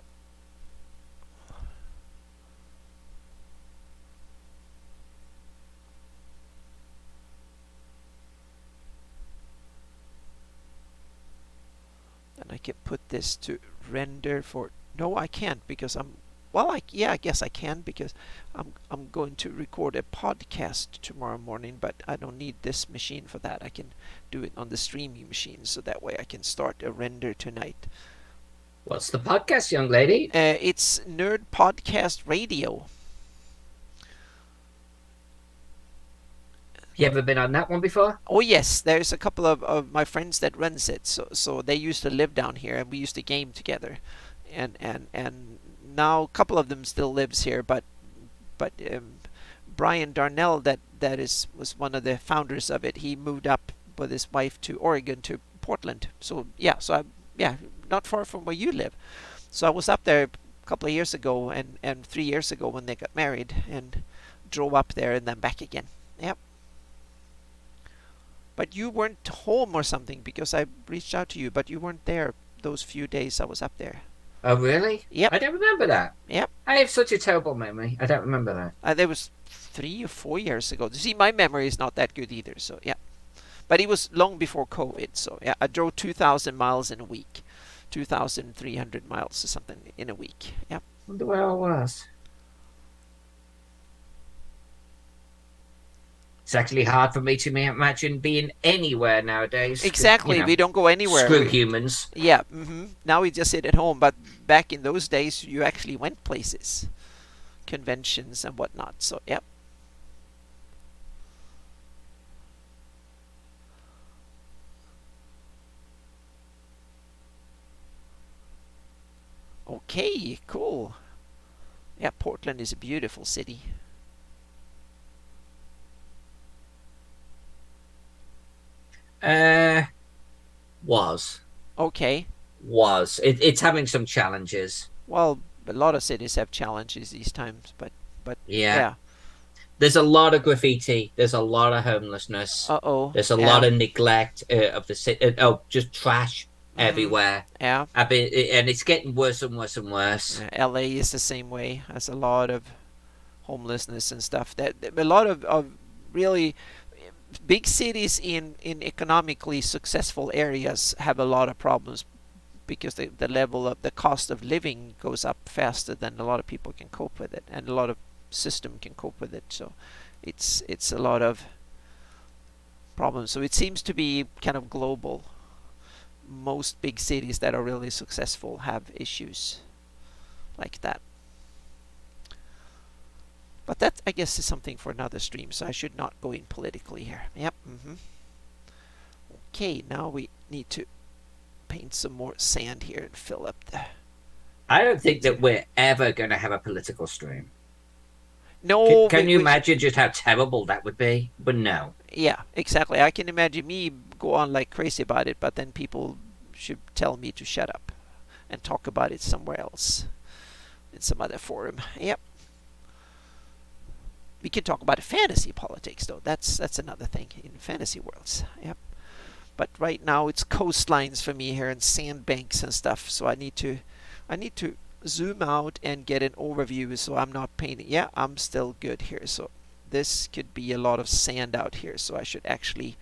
then I can put this to render for. No, I can't, because I'm. Well, I guess I can, because I'm going to record a podcast tomorrow morning, but I don't need this machine for that. I can do it on the streaming machine, so that way I can start a render tonight. What's the podcast, young lady? It's Nerd Podcast Radio. You ever been on that one before? Oh yes, there's a couple of my friends that runs it. So they used to live down here, and we used to game together, and now a couple of them still lives here, but Brian Darnell, that is was one of the founders of it. He moved up with his wife to Oregon, to Portland. So yeah, yeah, not far from where you live. So I was up there a couple of years ago, and 3 years ago when they got married, and drove up there and then back again. Yep. But you weren't home or something, because I reached out to you, but you weren't there those few days I was up there. Oh, really? Yep. I don't remember that. Yep. I have such a terrible memory. I don't remember that. That was 3 or 4 years ago. See, my memory is not that good either. So yeah, but it was long before COVID. So yeah, I drove 2,000 miles in a week, 2,300 miles or something in a week. Yeah. Wonder where I was. It's actually hard for me to imagine being anywhere nowadays because, Exactly. We don't go anywhere. screw humans. Yeah. Now we just sit at home. But back in those days, you actually went places, conventions and whatnot. So yeah. Okay. Cool. Yeah. Portland is a beautiful city. Uh, was. Okay. It's having some challenges. Well, a lot of cities have challenges these times, but Yeah. yeah. There's a lot of graffiti. There's a lot of homelessness. Uh oh. There's a lot Yeah. of neglect of the city. Oh, just trash. Mm-hmm. everywhere. Yeah. I've been, and it's getting worse and worse and worse. LA is the same way. Has a lot of homelessness and stuff. That a lot of really big cities in economically successful areas have a lot of problems because the level of the cost of living goes up faster than a lot of people can cope with it, and a lot of system can cope with it. So it's a lot of problems. So it seems to be kind of global. Most big cities that are really successful have issues like that. But that, I guess, is something for another stream, so I should not go in politically here. Yep. Okay, now we need to paint some more sand here and fill up the... I don't think that we're ever going to have a political stream. No, Can you imagine just how terrible that would be? But no. yeah, exactly. I can imagine me go on like crazy about it, but then people should tell me to shut up and talk about it somewhere else in some other forum. Yep. We can talk about fantasy politics though. That's another thing in fantasy worlds. Yep. But right now it's coastlines for me here and sandbanks and stuff. So I need to zoom out and get an overview so I'm not painting. Yeah, I'm still good here. So this could be a lot of sand out here. So I should actually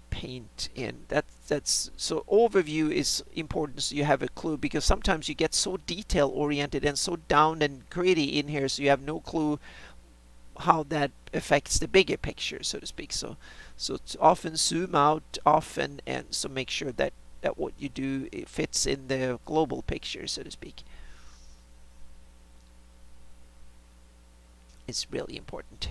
paint in. That's so overview is important so you have a clue, because sometimes you get so detail oriented and so down and gritty in here so you have no clue how that affects the bigger picture, so to speak. So often zoom out often, and so make sure that what you do, it fits in the global picture, so to speak. It's really important.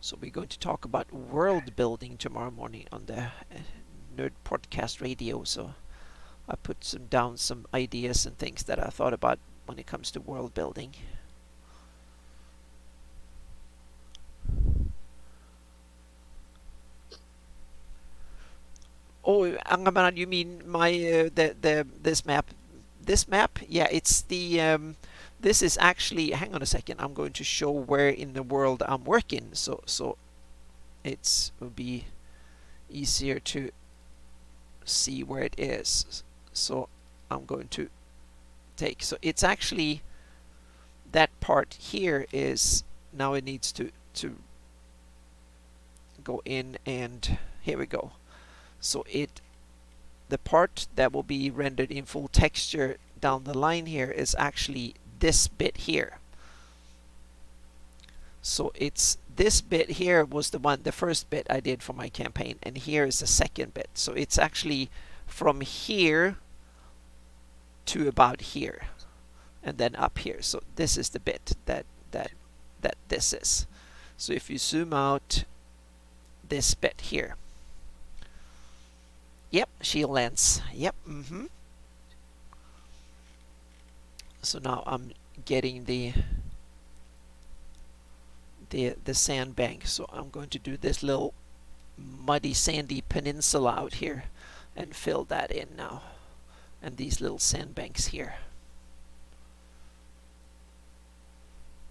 So we're going to talk about world building tomorrow morning on the Nerd Podcast Radio. So I put down some ideas and things that I thought about when it comes to world building. Oh, Angamaran, you mean my this map? This map, yeah, it's the this is actually, hang on a second, I'm going to show where in the world I'm working, so it will be easier to see where it is. So I'm going to take, so it's actually that part here is, now it needs to go in, and here we go. So the part that will be rendered in full texture down the line here is actually this bit here. So it's this bit here was the first bit I did for my campaign, and here is the second bit. So it's actually from here to about here, and then up here. So this is the bit that this is. So if you zoom out this bit here. Yep, shield lens. Yep. So now I'm getting the sandbank. So I'm going to do this little muddy sandy peninsula out here and fill that in now, and these little sandbanks here.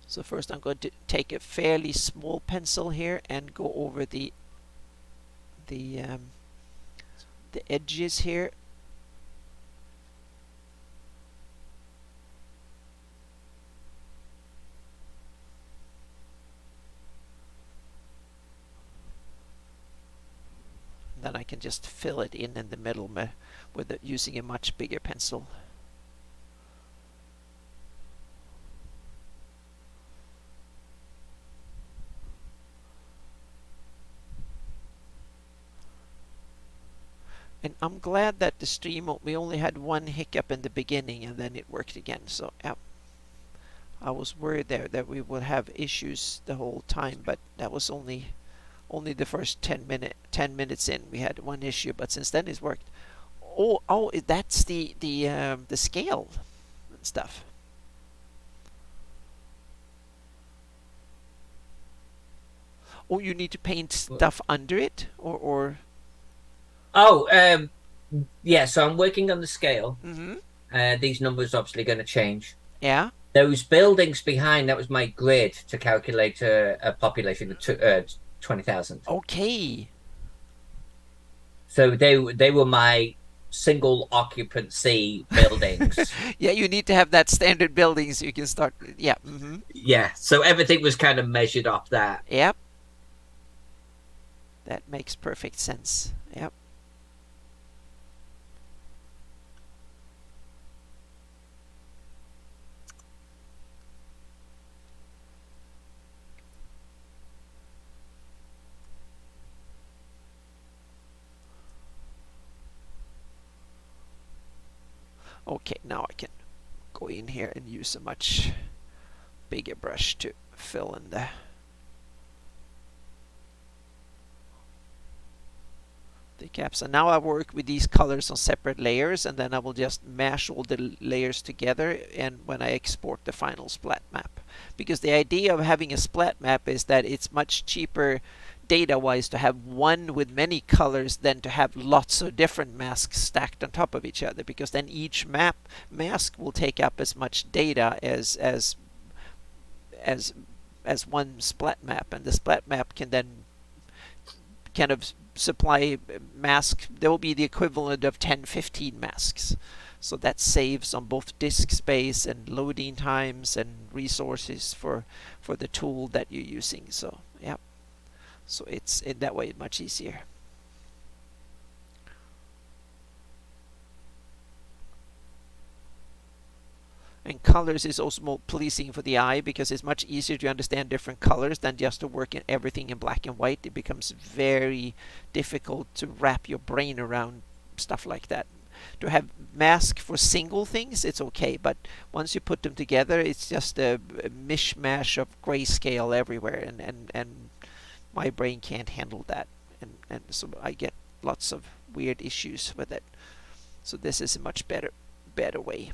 So first I'm going to take a fairly small pencil here and go over the edges here. Then I can just fill it in the middle with using a much bigger pencil. And I'm glad that the stream, we only had one hiccup in the beginning and then it worked again. So yeah, I was worried there that we would have issues the whole time, but that was only the first 10 minutes in we had one issue, but since then it's worked. Oh, that's the scale and stuff. Oh, you need to paint stuff under it, or Oh, yeah. So I'm working on the scale, these numbers are obviously going to change. Yeah. Those buildings behind, that was my grid to calculate a population of 20,000. Okay. So they were my single occupancy buildings. Yeah, you need to have that standard building so you can start. Yeah. Yeah, so everything was kind of measured off that. Yep. That makes perfect sense. Yep. Okay, now I can go in here and use a much bigger brush to fill in the caps. And now I work with these colors on separate layers, and then I will just mash all the layers together and when I export the final splat map. Because the idea of having a splat map is that it's much cheaper data-wise to have one with many colors than to have lots of different masks stacked on top of each other, because then each mask will take up as much data as one splat map, and the splat map can then kind of supply mask. There will be the equivalent of 10-15 masks, so that saves on both disk space and loading times and resources for the tool that you're using. So yeah, so it's in that way much easier. And colors is also more pleasing for the eye because it's much easier to understand different colors than just to work in everything in black and white. It becomes very difficult to wrap your brain around stuff like that. To have mask for single things, it's okay, but once you put them together, it's just a mishmash of grayscale everywhere, and my brain can't handle that, and so I get lots of weird issues with it. So this is a much better way.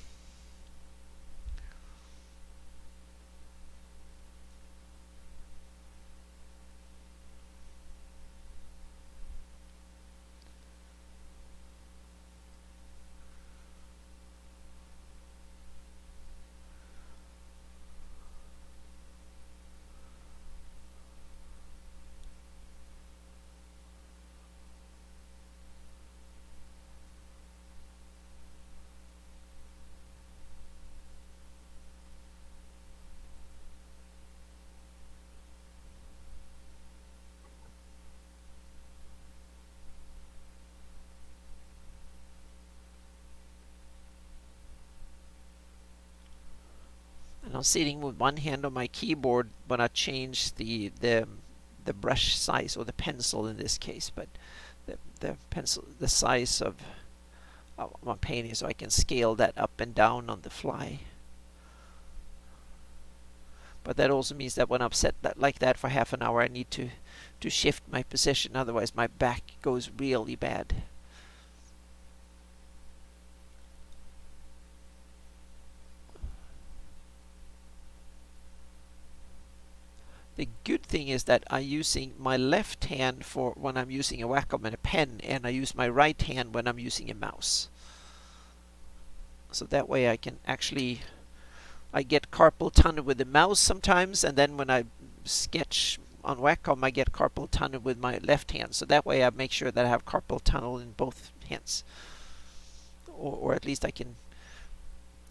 And I'm sitting with one hand on my keyboard when I change the brush size, or the pencil in this case, but the pencil, the size of my painting, so I can scale that up and down on the fly. But that also means that when I'm set that like that for half an hour, I need to shift my position, otherwise my back goes really bad. The good thing is that I'm using my left hand for when I'm using a Wacom and a pen, and I use my right hand when I'm using a mouse. So that way I can actually, I get carpal tunnel with the mouse sometimes, and then when I sketch on Wacom I get carpal tunnel with my left hand. So that way I make sure that I have carpal tunnel in both hands, or at least I can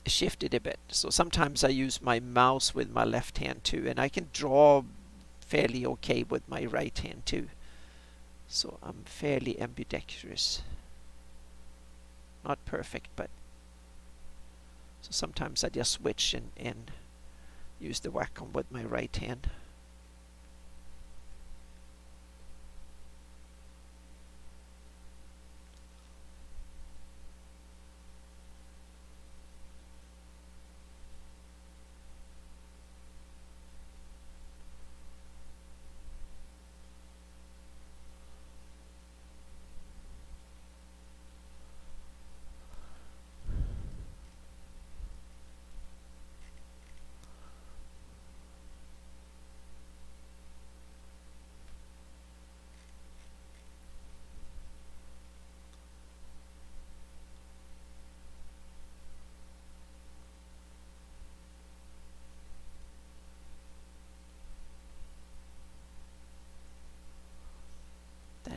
shift it a bit. So sometimes I use my mouse with my left hand too, and I can draw fairly okay with my right hand too. So I'm fairly ambidextrous. Not perfect, but so sometimes I just switch and use the Wacom with my right hand.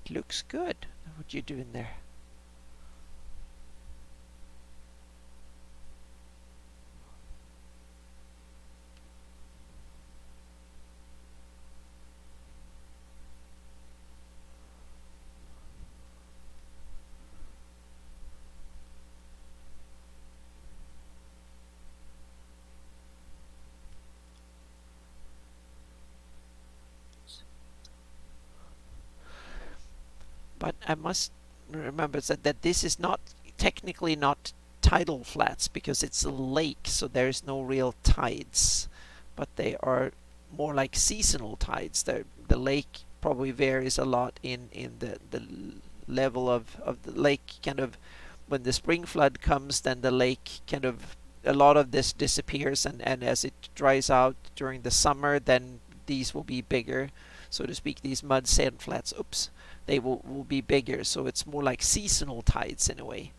That looks good. What you doing there? But I must remember that this is not technically not tidal flats because it's a lake, so there's no real tides. But they are more like seasonal tides. The lake probably varies a lot in the level of the lake. Kind of when the spring flood comes, then the lake kind of a lot of this disappears, and as it dries out during the summer, then these will be bigger, so to speak. These mud sand flats, oops, they will be bigger. So it's more like seasonal tides in a way.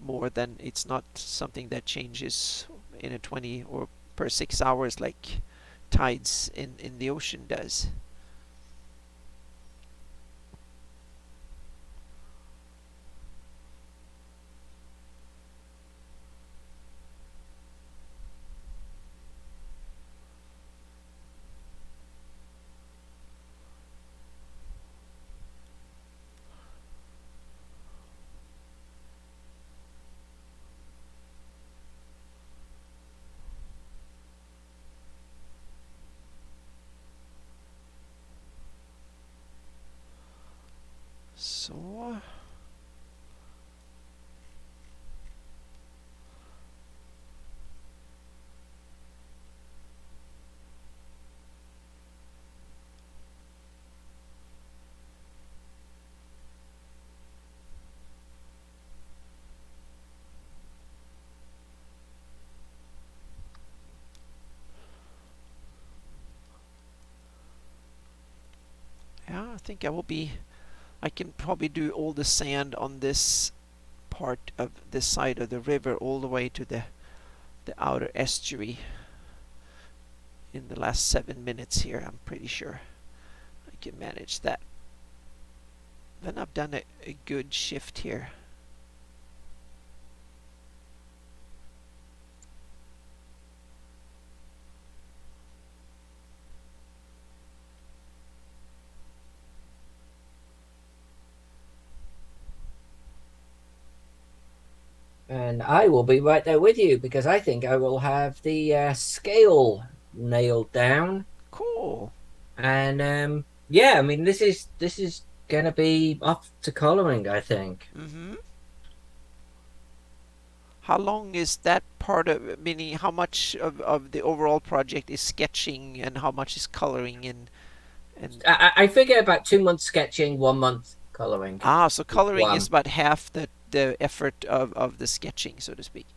More than it's not something that changes in a 20 or per 6 hours like tides in the ocean does. So yeah, I think I can probably do all the sand on this part of this side of the river all the way to the outer estuary in the last 7 minutes here. I'm pretty sure I can manage that. Then I've done a good shift here. And I will be right there with you because I think I will have the scale nailed down. Cool. And yeah, I mean this is gonna be up to coloring, I think. Mm-hmm. How long is that part of, meaning how much of the overall project is sketching and how much is coloring and I figure about 2 months sketching, 1 month coloring. so coloring is One. about half the effort of the sketching, so to speak.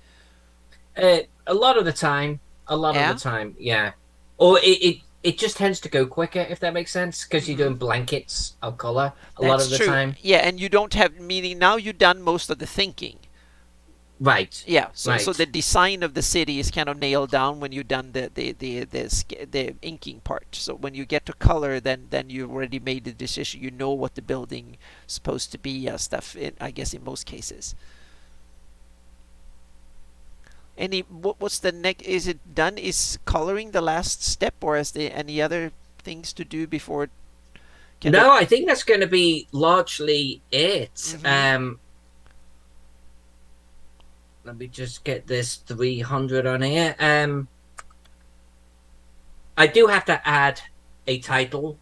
A lot of the time, Yeah. yeah. Or it just tends to go quicker if that makes sense because you're Mm-hmm. doing blankets of color a lot That's of the true. time. Yeah, and you don't have, meaning now you've done most of the thinking. Right, Yeah, so the right. design of the city is kind of nailed down when you've done the inking part. So when you get to color, then you've already made the decision. You know what the building is supposed to be, stuff. I guess in most cases. What's the next? Is it done? Is coloring the last step, or is there any other things to do before kind of? No, I think that's going to be largely it. Mm-hmm. Let me just get this 300 on here. I do have to add a title,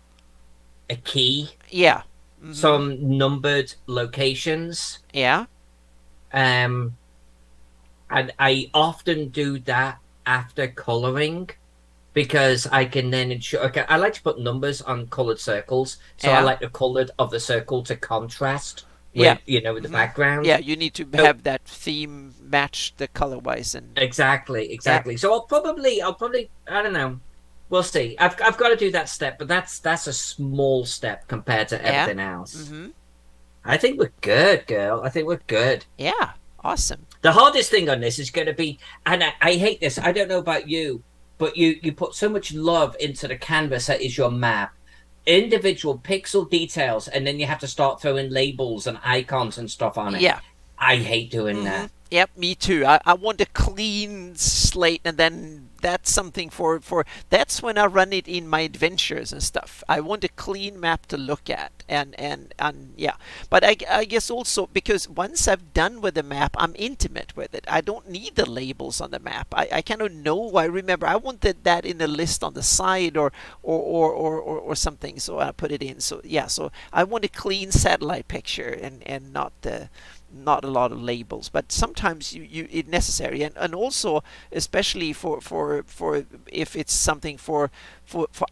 a key, Yeah. Mm-hmm. some numbered locations. Yeah. Um, and I often do that after coloring because I can then ensure. Okay, I like to put numbers on colored circles, so I Yeah. like the color of the circle to contrast Yeah. with the Mm-hmm. background. Yeah. You need to So have that theme match the color wise, and exactly, yeah. exactly. So I'll probably, I don't know. We'll see. I've got to do that step, but that's a small step compared to Yeah. everything else. Mm-hmm. I think we're good, girl. I think we're good. Yeah. Awesome. The hardest thing on this is going to be, and I hate this. I don't know about you. but you put so much love into the canvas that is your map, individual pixel details, and then you have to start throwing labels and icons and stuff on it. Yeah. I hate doing Mm-hmm. that. Yep, me too. I want a clean slate, and then that's something for that's when I run it in my adventures and stuff. I want a clean map to look at, and yeah. But I guess also because once I've done with the map, I'm intimate with it. I don't need the labels on the map. I kind of know. I remember I wanted that in a list on the side or something, so I put it in. So yeah, so I want a clean satellite picture and not a lot of labels, but sometimes it's necessary, and also especially for if it's something for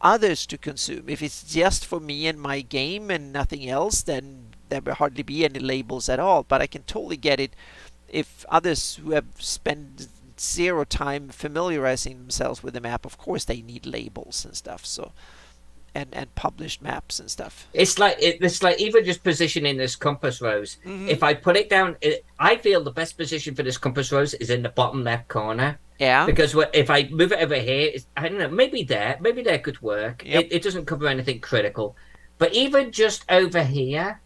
others to consume. If it's just for me and my game and nothing else, then there will hardly be any labels at all. But I can totally get it if others who have spent zero time familiarizing themselves with the map, of course they need labels and stuff. So and published maps and stuff. It's like even just positioning this compass rose. Mm-hmm. If I put it down, I feel the best position for this compass rose is in the bottom left corner. Yeah. Because if I move it over here, I don't know, maybe there could work. Yep. It doesn't cover anything critical. But even just over here,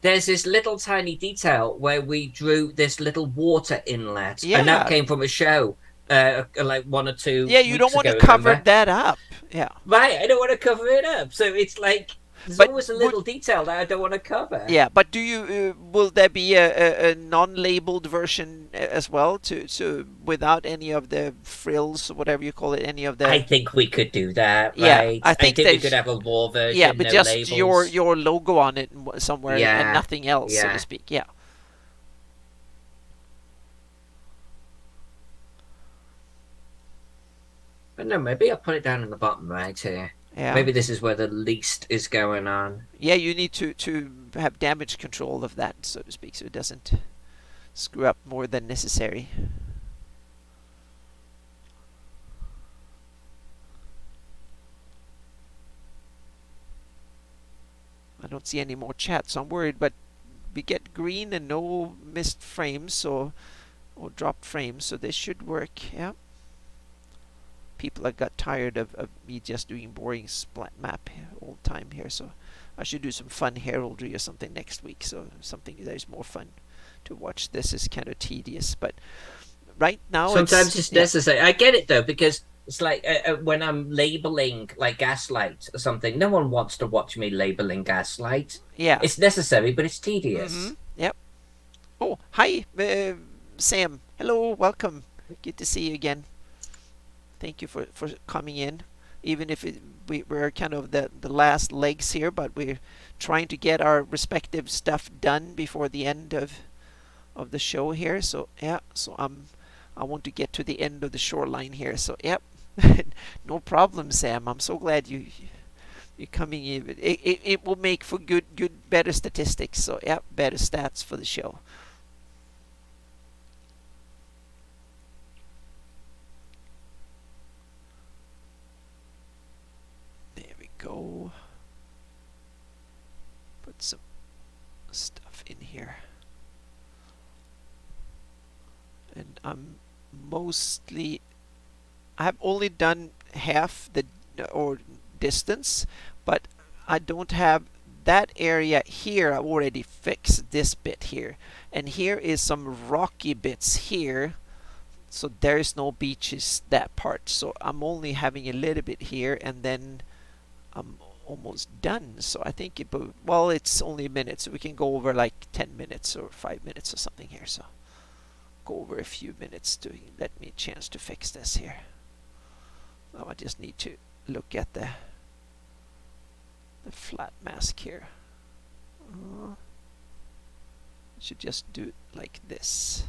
there's this little tiny detail where we drew this little water inlet, and that Yeah. came from a show like 1 or 2 Yeah, you don't weeks want to ago, cover remember? that up. Yeah. Right, I don't want to cover it up. So it's like there's But always a would little detail that I don't want to cover. yeah, but do you will there be a non-labeled version as well to without any of the frills or whatever you call it, any of the I think we could do that, yeah, right? I I think think we could there's have a raw yeah, version, but no just your labels. logo on it somewhere and Yeah, nothing else, so to yeah. speak. Yeah. But no, maybe I'll put it down in the bottom right here. Yeah. Maybe this is where the least is going on. Yeah, you need to have damage control of that, so to speak, so it doesn't screw up more than necessary. I don't see any more chat, so I'm worried, but we get green and no missed frames, so or dropped frames, so this should work. Yeah. People have got tired of me just doing boring splat map all the time here, so I should do some fun heraldry or something next week, so something that is more fun to watch. This is kind of tedious, but right now Sometimes it's yeah. necessary. I get it though, because it's like when I'm labeling like gaslight or something, no one wants to watch me labeling gaslight. Yeah. It's necessary, but it's Mm-hmm. tedious. Yep. Oh, hi, Sam. Hello, welcome. Good to see you again. Thank you for coming in. Even if we're kind of the last legs here, but we're trying to get our respective stuff done before the end of the show here. So yeah, so I want to get to the end of the shoreline here. So yep, no problem, Sam. I'm so glad you're coming in. It will make for better statistics. So yep, better stats for the show. There we go. Put some stuff in here. And I have only done half the or distance, but I don't have that area here. I've already fixed this bit here, and here is some rocky bits here, so there is no beaches that part, so I'm only having a little bit here, and then I'm almost done. So I think well, it's only a minute, so we can go over like 10 minutes or 5 minutes or something here. So go over a few minutes to let me a chance to fix this here. Now I just need to look at the flat mask here. I should just do it like this.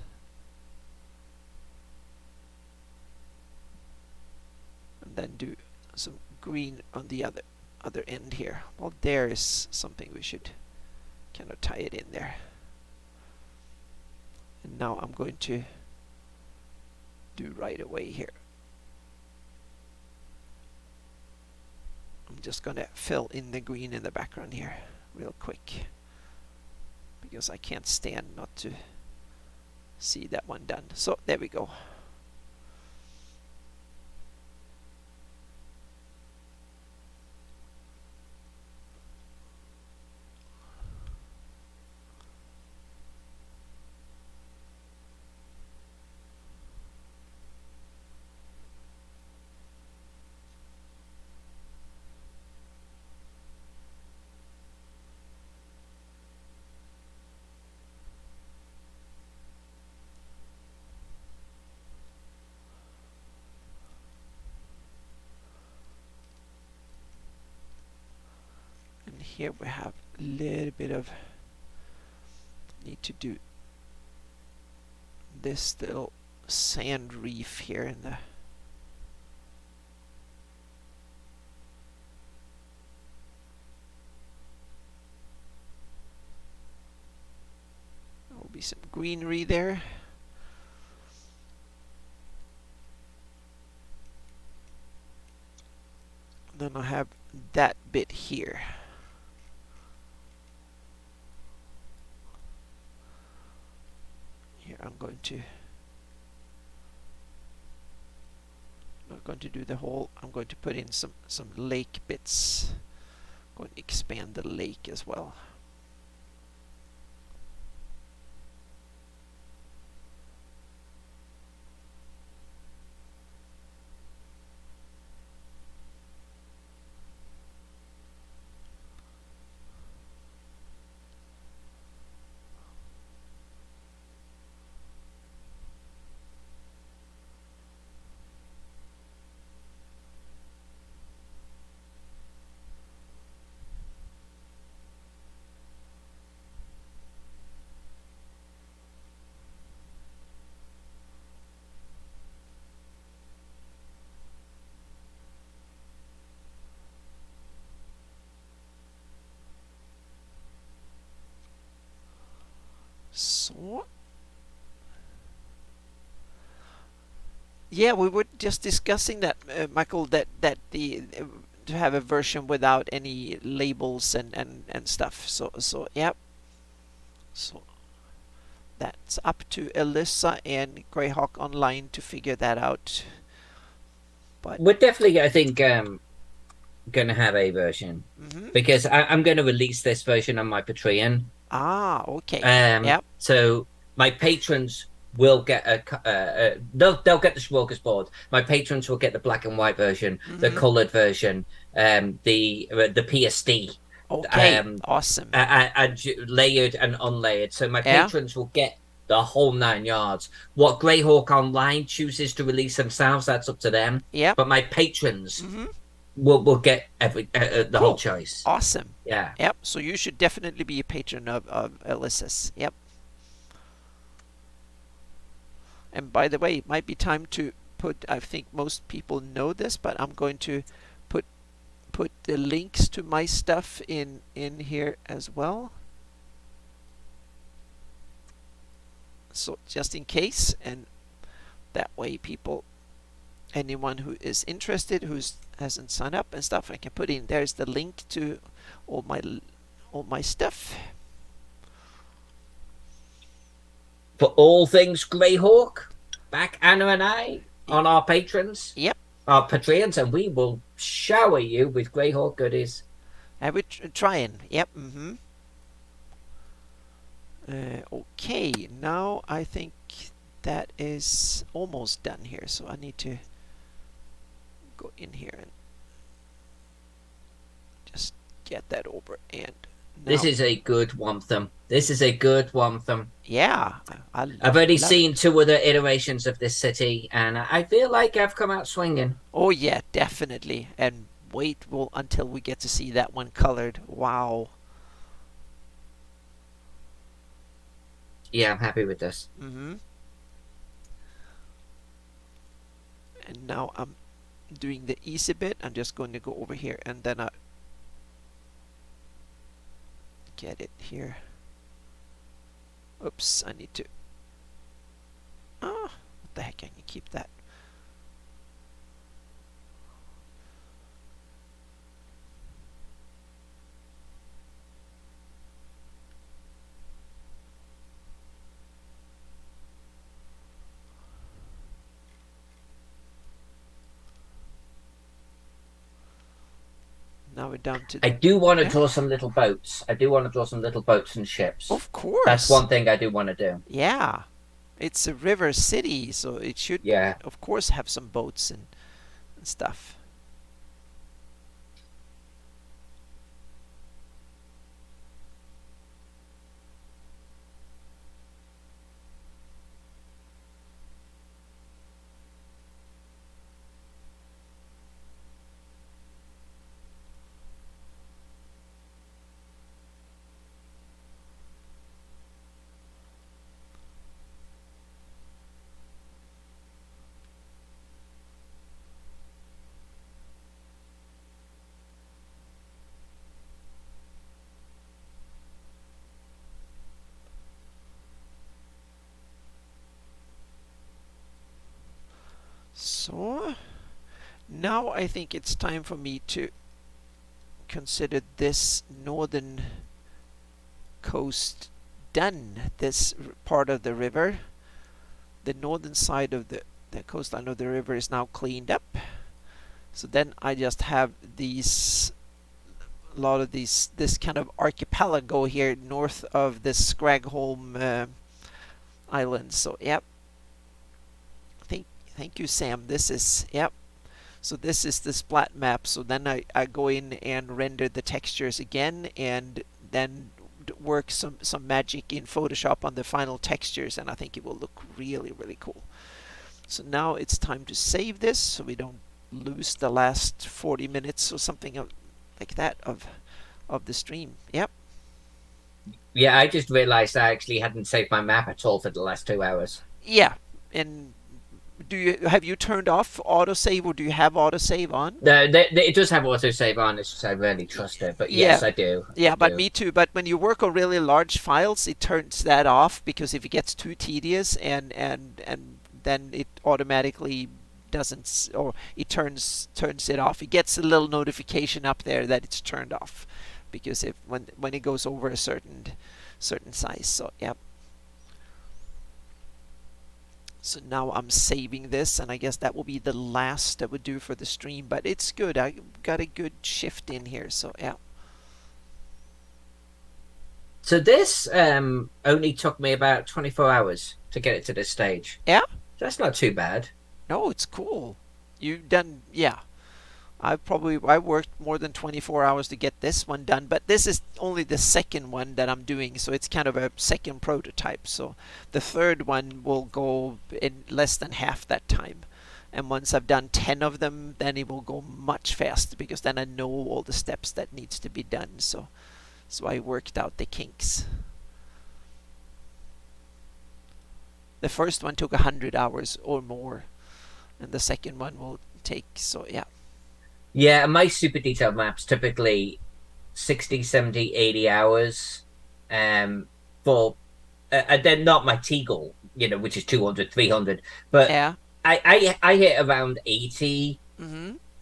And then do some green on the other end here. Well, there is something we should kind of tie it in there. And now I'm going to do right away here. I'm just gonna fill in the green in the background here real quick, because I can't stand not to see that one done. So there we go. here we have a little bit of need to do this little sand reef here in the there will be some greenery there. Then I have that bit here. Here I'm not going to do the whole. I'm going to put in some lake bits. I'm going to expand the lake as well. So, yeah, we were just discussing that, Michael, that the to have a version without any labels and stuff. So yeah. So that's up to Alyssa and Greyhawk Online to figure that out. But We're definitely, I think, going to have a version because I'm going to release this version on my Patreon. Okay. Yep. So my patrons will get they'll get the smorgasbord. My patrons will get the black and white version, the colored version, the PSD. Okay. Awesome. Layered and unlayered. So my Yeah. patrons will get the whole 9 yards. What Greyhawk Online chooses to release themselves, that's up to them. Yep. But my patrons will get the whole choice. Awesome. Yeah. Yep. So you should definitely be a patron of Alyssa's. Yep. And by the way, it might be time to put, I think most people know this, but I'm going to put the links to my stuff in here as well. So just in case, and that way people, anyone who is interested, hasn't signed up and stuff, I can put in, there's the link to all my stuff. For all things Greyhawk, back Anna and I on our patrons. Yep. Our Patreons, and we will shower you with Greyhawk goodies. I will trying. Yep. Okay, now I think that is almost done here, so I need to go in here and just get that over. And now, this is a good Womtham. This is a good Womtham. Yeah, I've already seen 2 other iterations of this city, and I feel like I've come out swinging. Oh yeah, definitely. And wait until we get to see that one colored. Wow. Yeah, I'm happy with this. And now I'm doing the easy bit. I'm just going to go over here and then I get it here. Oops, I need to. What the heck? Can you keep that? Now we're down to. I do want to draw some little boats. I do want to draw some little boats and ships. Of course. That's one thing I do want to do. Yeah. It's a river city, so it should, of course, have some boats and stuff. now I think it's time for me to consider this northern coast done. This part of the river, the northern side of the coastline of the river is now cleaned up. So then I just have these a lot of these this kind of archipelago here north of the Scragholm island. So yep. Thank you, Sam. This is yep. So this is the splat map. So then I go in and render the textures again, and then work some magic in Photoshop on the final textures, and I think it will look really, really cool. So now it's time to save this so we don't lose the last 40 minutes or something like that of the stream. Yep. Yeah, I just realized I actually hadn't saved my map at all for the last 2 hours. Yeah. And have you turned off autosave, or do you have autosave on? No, it does have autosave on. It's just I really trust it. But yes, Yeah. I do. Yeah, I but do. me too. But when you work on really large files, it turns that off, because if it gets too tedious, and then it automatically doesn't, or it turns it off. It gets a little notification up there that it's turned off, because if when it goes over a certain size. So yeah. So now I'm saving this, and I guess that will be the last I would do for the stream, but it's good. I got a good shift in here, so yeah. So this only took me about 24 hours to get it to this stage. Yeah? That's not too bad. No, it's cool. You've done, yeah. I worked more than 24 hours to get this one done, but this is only the second one that I'm doing, so it's kind of a second prototype. So the third one will go in less than half that time. And once I've done 10 of them, then it will go much faster, because then I know all the steps that needs to be done. So I worked out the kinks. The first one took 100 hours or more, and the second one will take, so yeah. Yeah, my super detailed maps typically 60, 70, 80 hours for and then not my T goal, which is 200, 300, but yeah. I hit around 80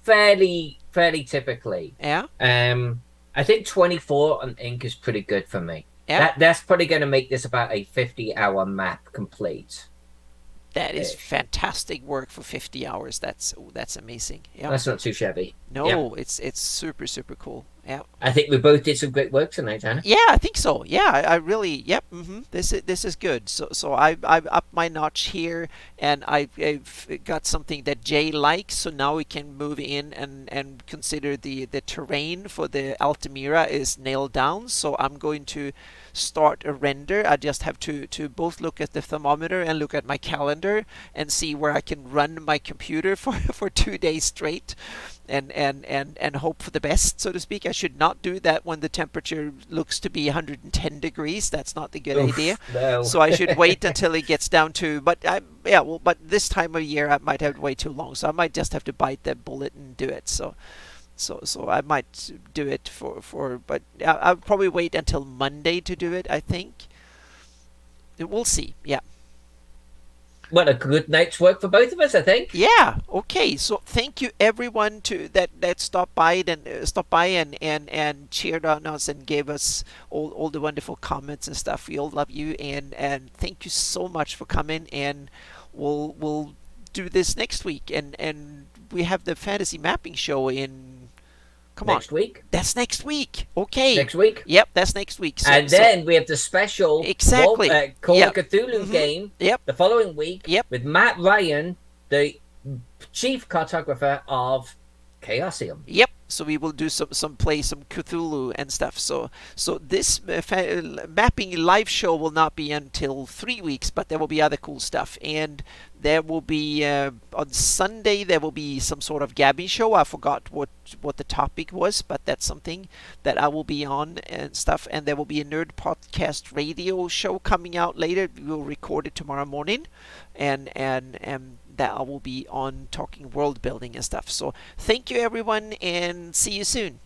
fairly typically. Yeah. I think 24 on ink is pretty good for me. Yeah. That's probably going to make this about a 50-hour map complete. That is fantastic work for 50 hours. That's amazing. Yeah. That's not too shabby. No, it's super, super cool. Yeah. I think we both did some great work tonight, Anna. Yeah, I think so. Yeah, I really. Yep. This is good. So I've upped my notch here, and I've got something that Jay likes. So now we can move in and consider the terrain for the Altamira is nailed down. So I'm going to start a render. I just have to both look at the thermometer and look at my calendar and see where I can run my computer for 2 days straight, and hope for the best, so to speak. I should not do that when the temperature looks to be 110 degrees. That's not the good idea. No. So I should wait until it gets down to, but this time of year I might have to wait too long, so I might just have to bite the bullet and do it. So I might do it but I'll probably wait until Monday to do it, I think. We'll see. Yeah. Well, a good night's work for both of us, I think. Yeah. Okay. So thank you everyone that stopped by and cheered on us and gave us all the wonderful comments and stuff. We all love you, and thank you so much for coming. And we'll do this next week, and we have the fantasy mapping show in. Next week? That's next week. Okay. Next week? Yep, that's next week. And then we have the special exactly Call of Cthulhu game the following week with Matt Ryan, the chief cartographer of Chaosium. Yep. So we will do some Cthulhu and stuff. So this mapping live show will not be until 3 weeks, but there will be other cool stuff. And there will be on Sunday there will be some sort of Gabby show. I forgot what the topic was, but that's something that I will be on and stuff. And there will be a Nerd Podcast radio show coming out later. We will record it tomorrow morning, and that I will be on talking world building and stuff. So thank you everyone, and see you soon.